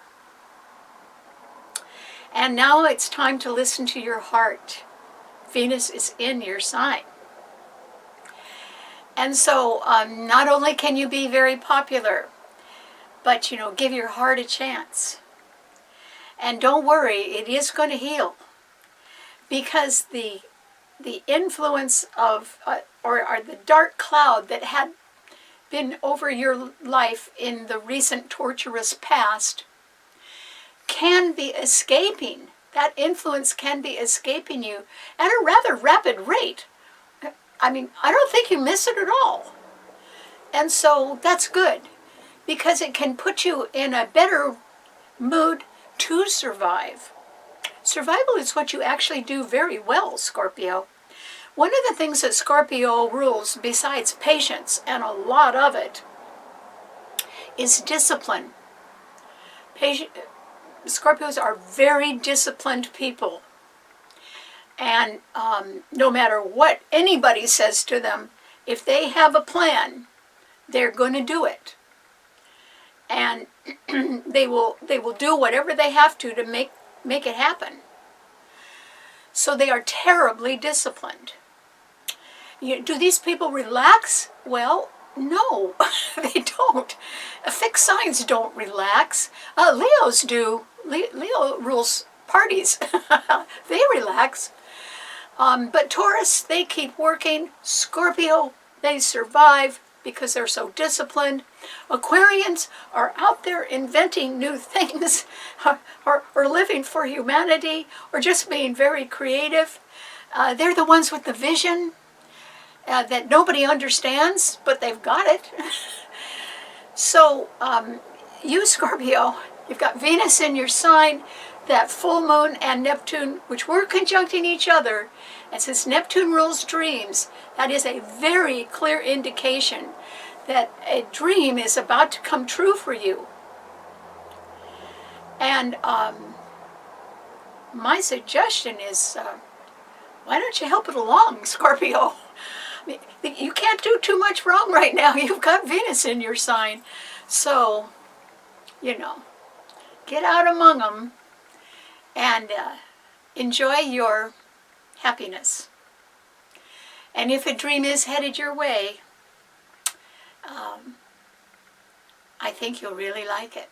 And now it's time to listen to your heart. Venus is in your sign. And so not only can you be very popular, but, you know, give your heart a chance. And don't worry, it is going to heal. Because the influence of, or the dark cloud that had been over your life in the recent tortuous past can be escaping. That influence can be escaping you at a rather rapid rate. I mean, I don't think you miss it at all. And so that's good, because it can put you in a better mood to survive. Survival is what you actually do very well, Scorpio. One of the things that Scorpio rules, besides patience, and a lot of it, is discipline. Scorpios are very disciplined people. And no matter what anybody says to them, if they have a plan, they're going to do it. And they will do whatever they have to make it happen. So they are terribly disciplined. Do these people relax? Well, no, they don't. Fixed signs don't relax. Leos do. Leo rules parties. They relax. But Taurus, they keep working. Scorpio, they survive. because they're so disciplined. Aquarians are out there inventing new things, or living for humanity, or just being very creative. They're the ones with the vision that nobody understands, but they've got it. So you, Scorpio, you've got Venus in your sign, that full moon and Neptune, which were conjuncting each other. And since Neptune rules dreams, that is a very clear indication that a dream is about to come true for you. And my suggestion is, why don't you help it along, Scorpio? You can't do too much wrong right now. You've got Venus in your sign. So, get out among them and enjoy your happiness. And if a dream is headed your way, I think you'll really like it.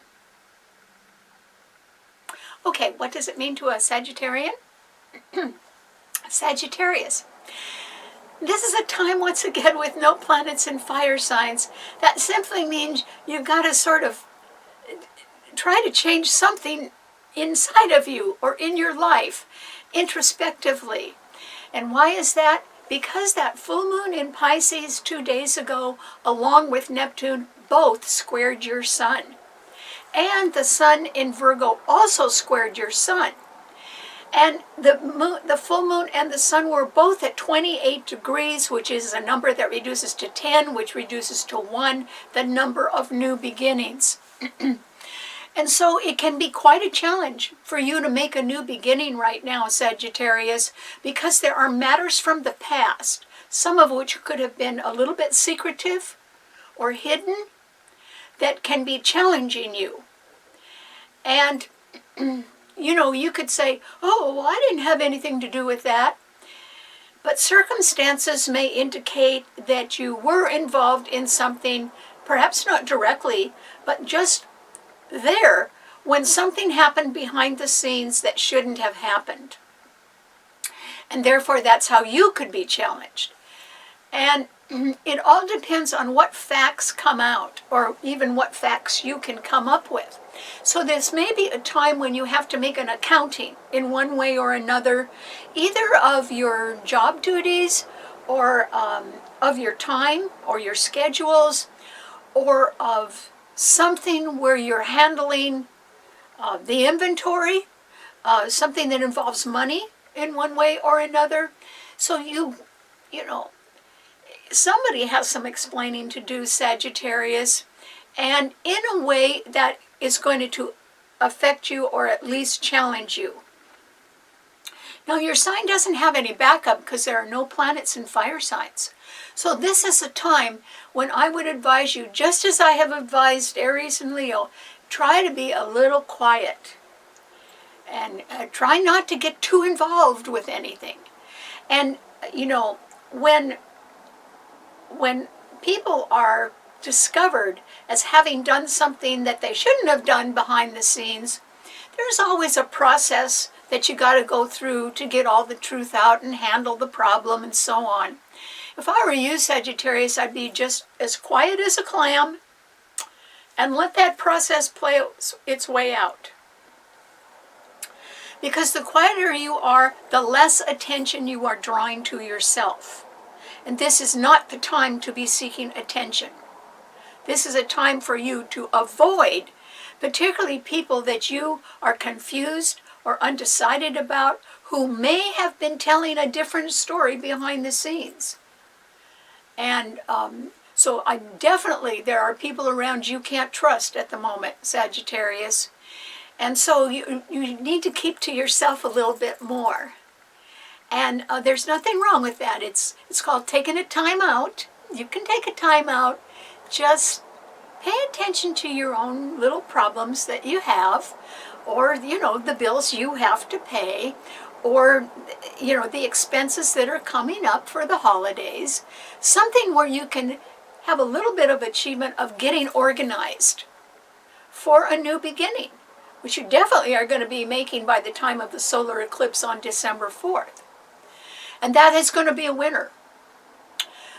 Okay, what does it mean to a Sagittarian? Sagittarius. This is a time, once again, with no planets in fire signs. That simply means you've got to sort of try to change something inside of you or in your life introspectively. And why is that? Because that full moon in Pisces 2 days ago, along with Neptune, both squared your sun. And the sun in Virgo also squared your sun. And the full moon and the sun were both at 28 degrees, which is a number that reduces to 10, which reduces to 1, the number of new beginnings. And so it can be quite a challenge for you to make a new beginning right now, Sagittarius, because there are matters from the past, some of which could have been a little bit secretive or hidden, that can be challenging you. And, you could say, oh, well, I didn't have anything to do with that. But circumstances may indicate that you were involved in something, perhaps not directly, but just there when something happened behind the scenes that shouldn't have happened. And therefore, that's how you could be challenged. And it all depends on what facts come out, or even what facts you can come up with. So this may be a time when you have to make an accounting in one way or another, either of your job duties, or of your time, or your schedules, or of something where you're handling the inventory, something that involves money in one way or another. So somebody has some explaining to do, Sagittarius, and in a way that is going to affect you or at least challenge you. Now, your sign doesn't have any backup because there are no planets in fire signs. So this is a time when I would advise you, just as I have advised Aries and Leo, try to be a little quiet and try not to get too involved with anything. And, when people are discovered as having done something that they shouldn't have done behind the scenes, there's always a process that you got to go through to get all the truth out and handle the problem and so on. If I were you, Sagittarius, I'd be just as quiet as a clam and let that process play its way out. Because the quieter you are, the less attention you are drawing to yourself. And this is not the time to be seeking attention. This is a time for you to avoid, particularly people that you are confused or undecided about, who may have been telling a different story behind the scenes. And so there are people around you can't trust at the moment, Sagittarius. And so you need to keep to yourself a little bit more. And there's nothing wrong with that. It's called taking a time out. You can take a time out. Just pay attention to your own little problems that you have, or, the bills you have to pay, or, the expenses that are coming up for the holidays. Something where you can have a little bit of achievement of getting organized for a new beginning, which you definitely are going to be making by the time of the solar eclipse on December 4th. And that is going to be a winner.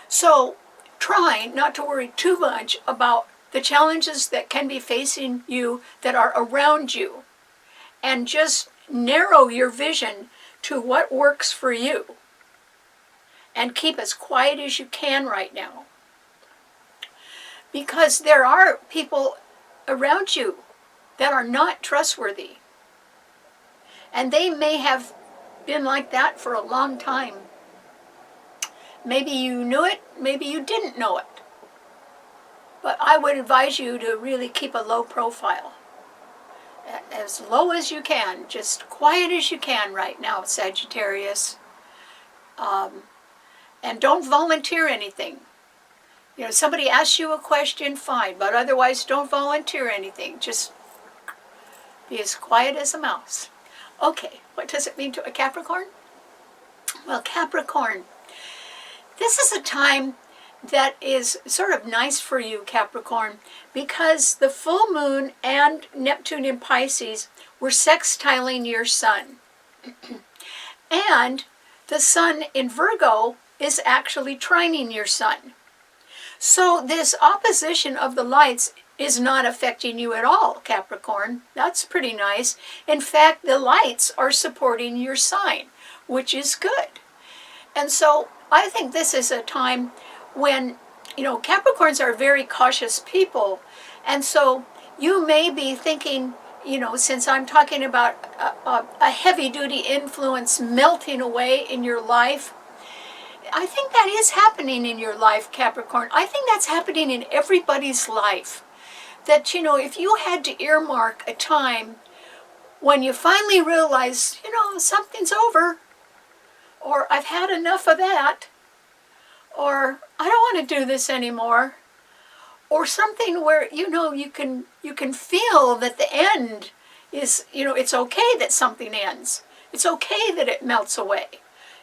So try not to worry too much about the challenges that can be facing you that are around you, and just narrow your vision to what works for you, and keep as quiet as you can right now. Because there are people around you that are not trustworthy. And they may have been like that for a long time. Maybe you knew it, maybe you didn't know it. But I would advise you to really keep a low profile. As low as you can, just quiet as you can right now, Sagittarius. And don't volunteer anything. You know, somebody asks you a question, fine, but otherwise don't volunteer anything. Just be as quiet as a mouse. Okay, what does it mean to a Capricorn? Well, Capricorn, this is a time that is sort of nice for you, Capricorn, because the full moon and Neptune in Pisces were sextiling your sun. And the sun in Virgo is actually trining your sun. So this opposition of the lights is not affecting you at all, Capricorn. That's pretty nice. In fact, the lights are supporting your sign, which is good. And so I think this is a time when, you know, Capricorns are very cautious people. And so you may be thinking, you know, since I'm talking about a heavy-duty influence melting away in your life, I think that is happening in your life, Capricorn. I think that's happening in everybody's life. That, you know, if you had to earmark a time when you finally realize, you know, something's over, or I've had enough of that, or I don't want to do this anymore, or something where, you know, you can feel that the end is, you know, it's okay that something ends. It's okay that it melts away.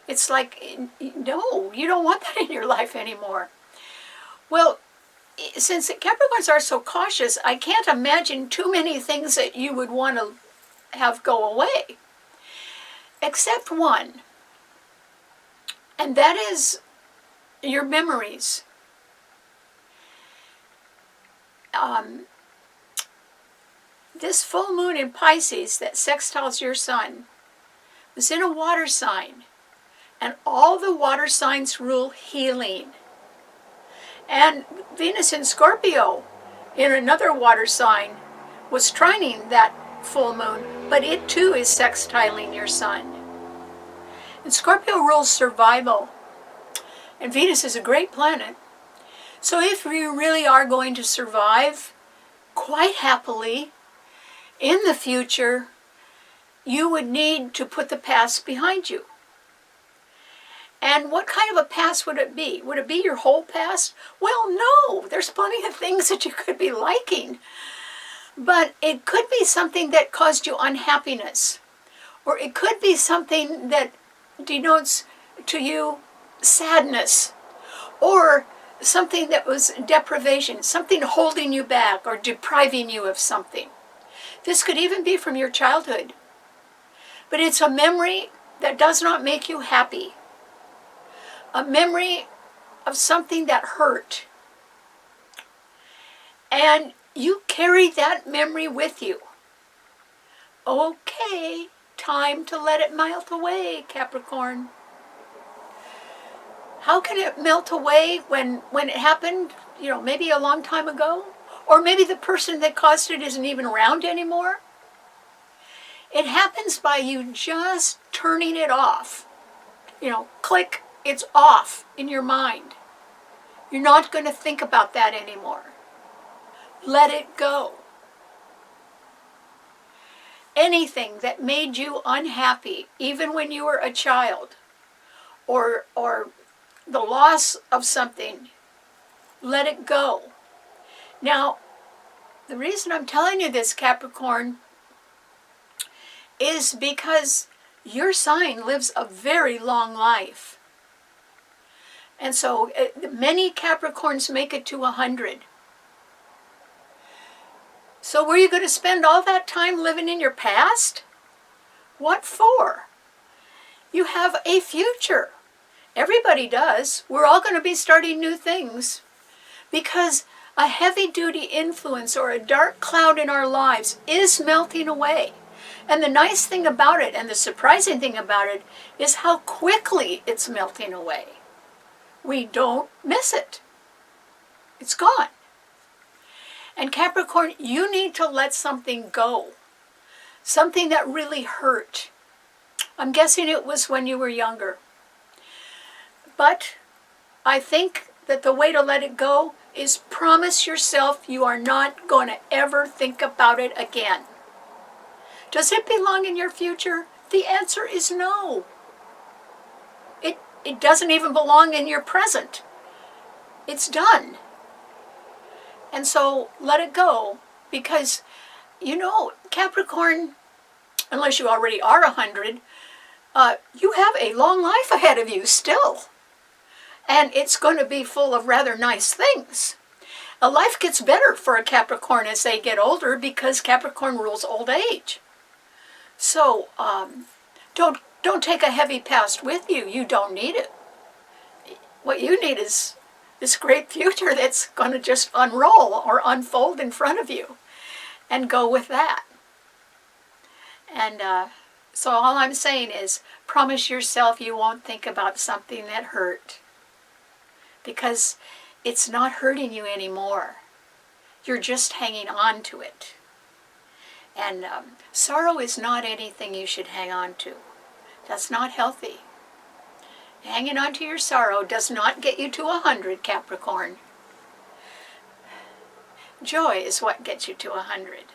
It's like, no, you don't want that in your life anymore. Well, since Capricorns are so cautious, I can't imagine too many things that you would want to have go away. Except one. And that is your memories. This full moon in Pisces that sextiles your sun was in a water sign. And all the water signs rule healing. And Venus in Scorpio, in another water sign, was trining that full moon, but it too is sextiling your sun. And Scorpio rules survival. And Venus is a great planet. So if you really are going to survive quite happily in the future, you would need to put the past behind you. And what kind of a past would it be? Would it be your whole past? Well, no, there's plenty of things that you could be liking. But it could be something that caused you unhappiness. Or it could be something that denotes to you sadness. Or something that was deprivation, something holding you back or depriving you of something. This could even be from your childhood. But it's a memory that does not make you happy. A memory of something that hurt. And you carry that memory with you. Okay, time to let it melt away, Capricorn. How can it melt away when it happened, you know, maybe a long time ago? Or maybe the person that caused it isn't even around anymore? It happens by you just turning it off. You know, click. It's off in your mind. You're not going to think about that anymore. Let it go. Anything that made you unhappy, even when you were a child, or the loss of something, let it go. Now, the reason I'm telling you this, Capricorn, is because your sign lives a very long life. And so many Capricorns make it to 100. So were you going to spend all that time living in your past? What for? You have a future. Everybody does. We're all going to be starting new things because a heavy-duty influence or a dark cloud in our lives is melting away. And the nice thing about it, and the surprising thing about it, is how quickly it's melting away. We don't miss it. It's gone. And Capricorn, you need to let something go. Something that really hurt. I'm guessing it was when you were younger. But I think that the way to let it go is promise yourself you are not going to ever think about it again. Does it belong in your future? The answer is no. It doesn't even belong in your present. It's done. And so let it go, because, you know, Capricorn, unless you already are 100, you have a long life ahead of you still. And it's going to be full of rather nice things. A life gets better for a Capricorn as they get older because Capricorn rules old age. So don't take a heavy past with you. You don't need it. What you need is this great future that's going to just unroll or unfold in front of you, and go with that. And so all I'm saying is promise yourself you won't think about something that hurt, because it's not hurting you anymore. You're just hanging on to it. And sorrow is not anything you should hang on to. That's not healthy. Hanging on to your sorrow does not get you to 100, Capricorn. Joy is what gets you to 100.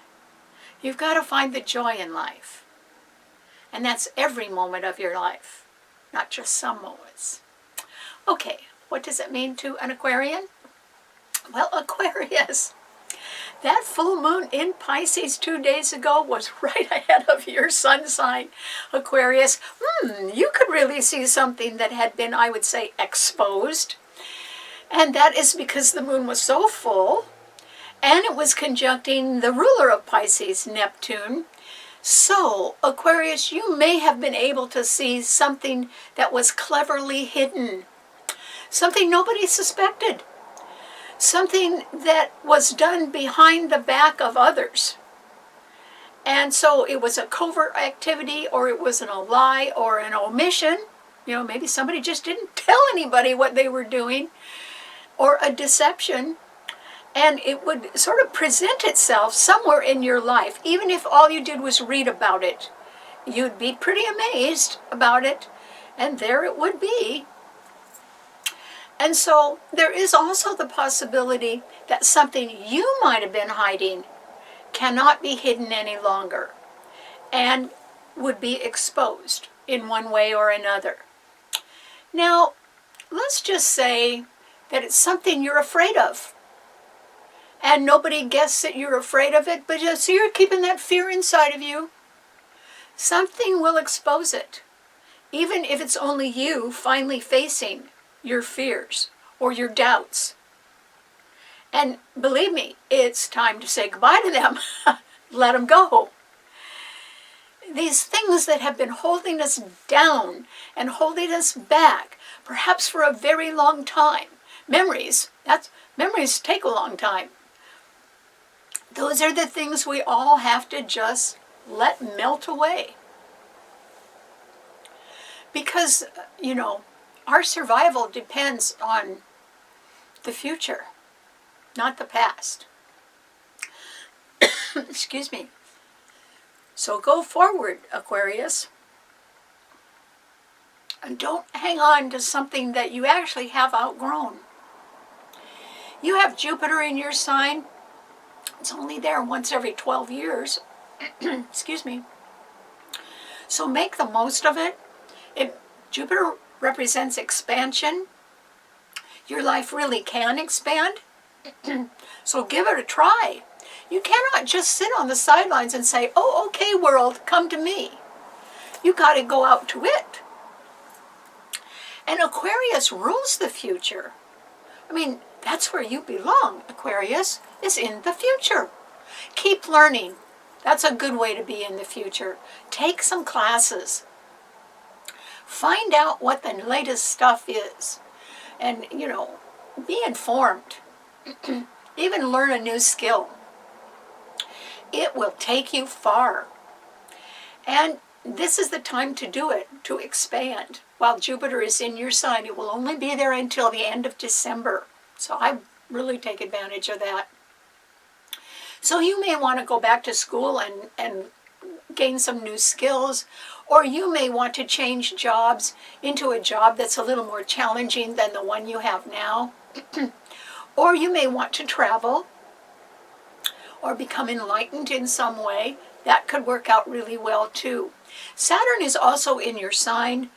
You've got to find the joy in life. And that's every moment of your life, not just some moments. Okay, what does it mean to an Aquarian? Well, Aquarius, that full moon in Pisces 2 days ago was right ahead of your sun sign, Aquarius. You could really see something that had been, I would say, exposed. And that is because the moon was so full, and it was conjuncting the ruler of Pisces, Neptune. So, Aquarius, you may have been able to see something that was cleverly hidden. Something nobody suspected. Something that was done behind the back of others. And so it was a covert activity, or it was a lie or an omission. You know, maybe somebody just didn't tell anybody what they were doing, or a deception. And it would sort of present itself somewhere in your life. Even if all you did was read about it, you'd be pretty amazed about it, and there it would be. And so there is also the possibility that something you might have been hiding cannot be hidden any longer and would be exposed in one way or another. Now, let's just say that it's something you're afraid of. And nobody guessed that you're afraid of it, but so you're keeping that fear inside of you. Something will expose it, even if it's only you finally facing your fears or your doubts. And believe me, it's time to say goodbye to them. Let them go. These things that have been holding us down and holding us back, perhaps for a very long time. Memories take a long time. Those are the things we all have to just let melt away. Because, you know, our survival depends on the future, not the past. Excuse me. So go forward, Aquarius. And don't hang on to something that you actually have outgrown. You have Jupiter in your sign. It's only there once every 12 years. Excuse me. So make the most of it. Jupiter represents expansion. Your life really can expand. So give it a try. You cannot just sit on the sidelines and say, oh, okay, world, come to me. You got to go out to it. And Aquarius rules the future. I mean, that's where you belong, Aquarius, is in the future. Keep learning. That's a good way to be in the future. Take some classes. Find out what the latest stuff is. And, be informed. Even learn a new skill. It will take you far. And this is the time to do it, to expand. While Jupiter is in your sign, it will only be there until the end of December. So I really take advantage of that. So you may want to go back to school and gain some new skills, or you may want to change jobs into a job that's a little more challenging than the one you have now. Or you may want to travel or become enlightened in some way. That could work out really well too. Saturn is also in your sign,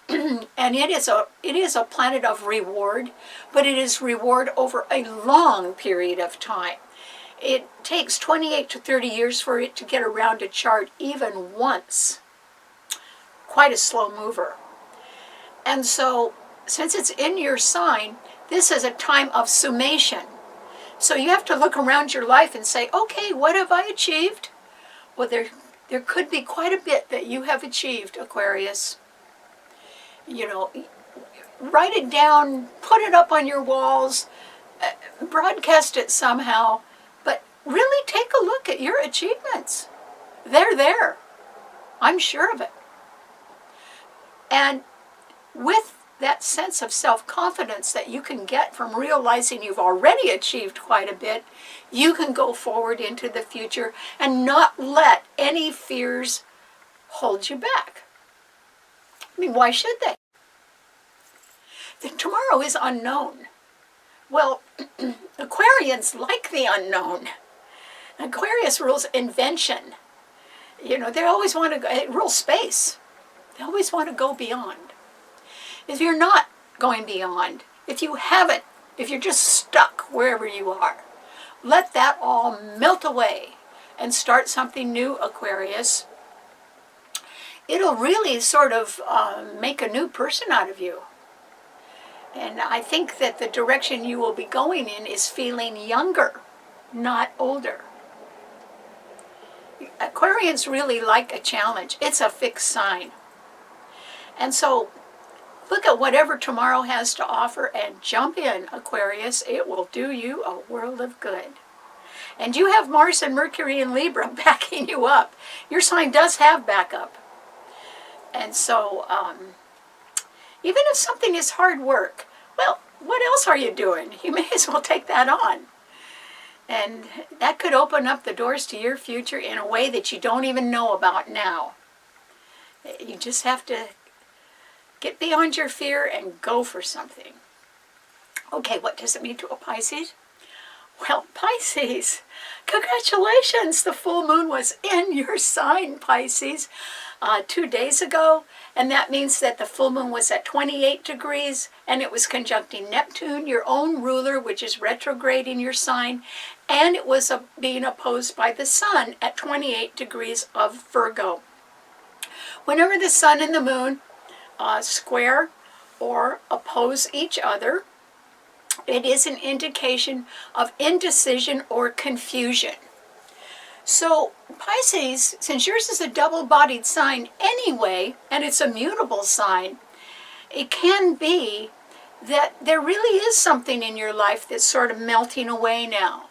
and it is a planet of reward, but it is reward over a long period of time. It takes 28 to 30 years for it to get around a chart even once. Quite a slow mover. And so, since it's in your sign, this is a time of summation. So you have to look around your life and say, okay, what have I achieved? Well, there could be quite a bit that you have achieved, Aquarius. Write it down, put it up on your walls, broadcast it somehow, but really take a look at your achievements. They're there. I'm sure of it. And with that sense of self-confidence that you can get from realizing you've already achieved quite a bit, you can go forward into the future and not let any fears hold you back. I mean, why should they? Tomorrow is unknown. Well, Aquarians like the unknown. Aquarius rules invention. They always want to go, it rules space. They always want to go beyond. If you're not going beyond, if you're just stuck wherever you are, let that all melt away and start something new, Aquarius. It'll really sort of make a new person out of you. And I think that the direction you will be going in is feeling younger, not older. Aquarians really like a challenge. It's a fixed sign. And so look at whatever tomorrow has to offer and jump in, Aquarius. It will do you a world of good. And you have Mars and Mercury in Libra backing you up. Your sign does have backup. And so, even if something is hard work, well, what else are you doing? You may as well take that on. And that could open up the doors to your future in a way that you don't even know about now. You just have to get beyond your fear and go for something. Okay, what does it mean to a Pisces? Well, Pisces, congratulations! The full moon was in your sign, Pisces, 2 days ago. And that means that the full moon was at 28 degrees, and it was conjuncting Neptune, your own ruler, which is retrograde in your sign. And it was being opposed by the sun at 28 degrees of Virgo. Whenever the sun and the moon square or oppose each other, it is an indication of indecision or confusion. So Pisces, since yours is a double-bodied sign anyway, and it's a mutable sign, it can be that there really is something in your life that's sort of melting away now.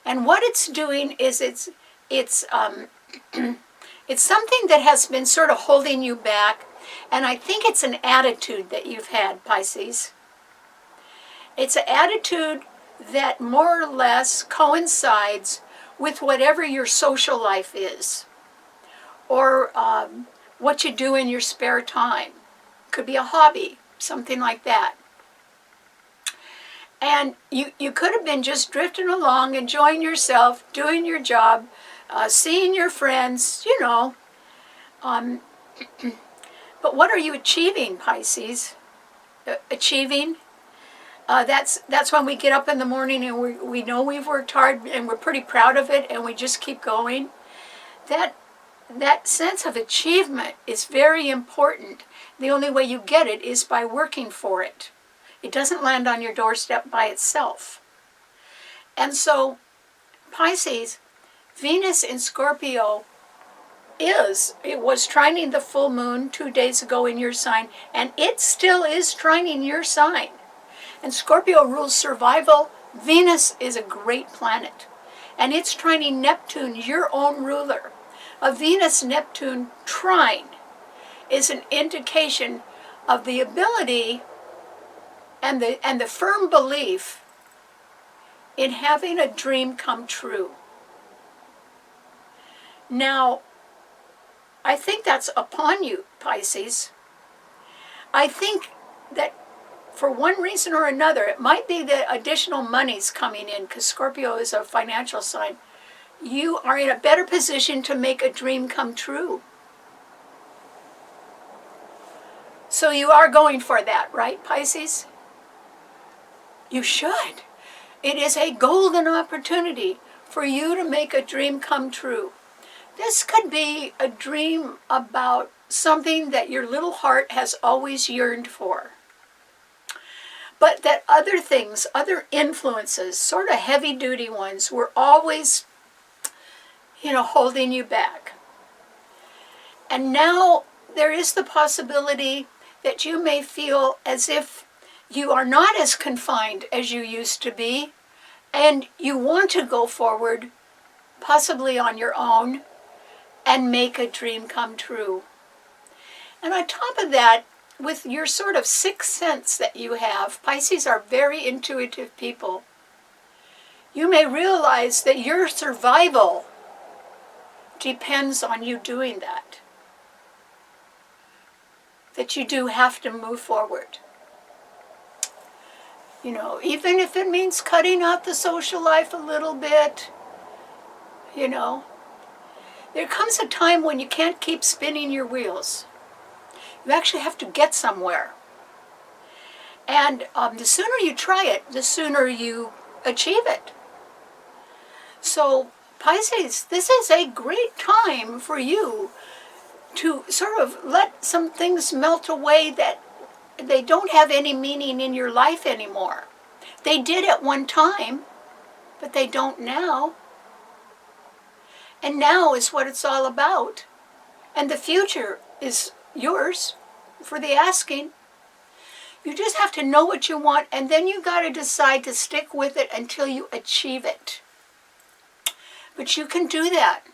And what it's doing is it's something that has been sort of holding you back. And I think it's an attitude that you've had, Pisces. It's an attitude that more or less coincides with whatever your social life is, or what you do in your spare time. Could be a hobby, something like that. And you could have been just drifting along, enjoying yourself, doing your job, seeing your friends, But what are you achieving, Pisces? Achieving? That's when we get up in the morning and we know we've worked hard and we're pretty proud of it and we just keep going. That sense of achievement is very important. The only way you get it is by working for it. It doesn't land on your doorstep by itself. And so, Pisces, Venus in Scorpio it was trining the full moon 2 days ago in your sign, and it still is trining your sign. And Scorpio rules survival. Venus is a great planet, and it's trining Neptune, your own ruler. A Venus-Neptune trine is an indication of the ability and the firm belief in having a dream come true. Now, I think that's upon you, Pisces. I think that for one reason or another, it might be that additional money's coming in, because Scorpio is a financial sign. You are in a better position to make a dream come true. So you are going for that, right, Pisces? You should. It is a golden opportunity for you to make a dream come true. This could be a dream about something that your little heart has always yearned for. But that other things, other influences, sort of heavy-duty ones, were always, holding you back. And now there is the possibility that you may feel as if you are not as confined as you used to be, and you want to go forward, possibly on your own, and make a dream come true. And on top of that, with your sort of sixth sense that you have, Pisces are very intuitive people. You may realize that your survival depends on you doing that. That you do have to move forward. Even if it means cutting out the social life a little bit, there comes a time when you can't keep spinning your wheels. You actually have to get somewhere. And the sooner you try it, the sooner you achieve it. So, Pisces, this is a great time for you to sort of let some things melt away that they don't have any meaning in your life anymore. They did at one time, but they don't now. And now is what it's all about. And the future is yours for the asking. You just have to know what you want, and then you got to decide to stick with it until you achieve it. But you can do that.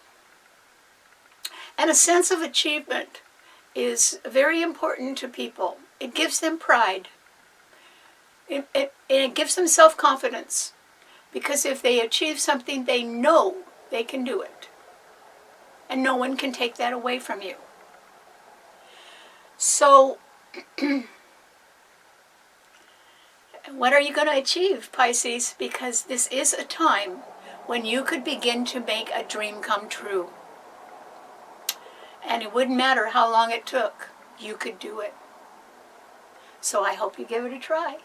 And a sense of achievement is very important to people. It gives them pride. It gives them self-confidence. Because if they achieve something, they know they can do it. And no one can take that away from you. So, what are you going to achieve, Pisces? Because this is a time when you could begin to make a dream come true. And it wouldn't matter how long it took. You could do it. So I hope you give it a try.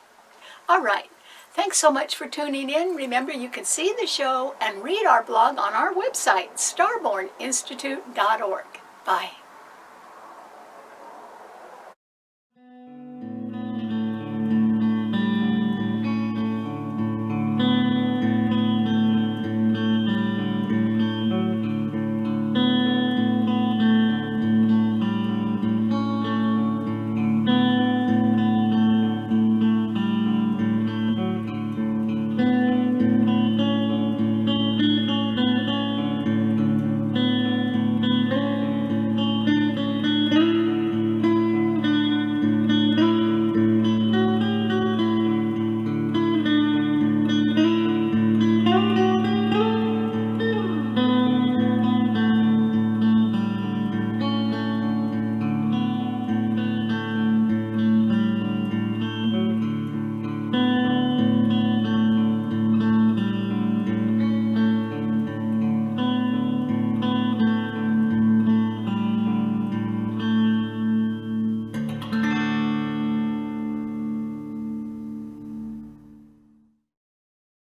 All right. Thanks so much for tuning in. Remember, you can see the show and read our blog on our website, starborninstitute.org. Bye.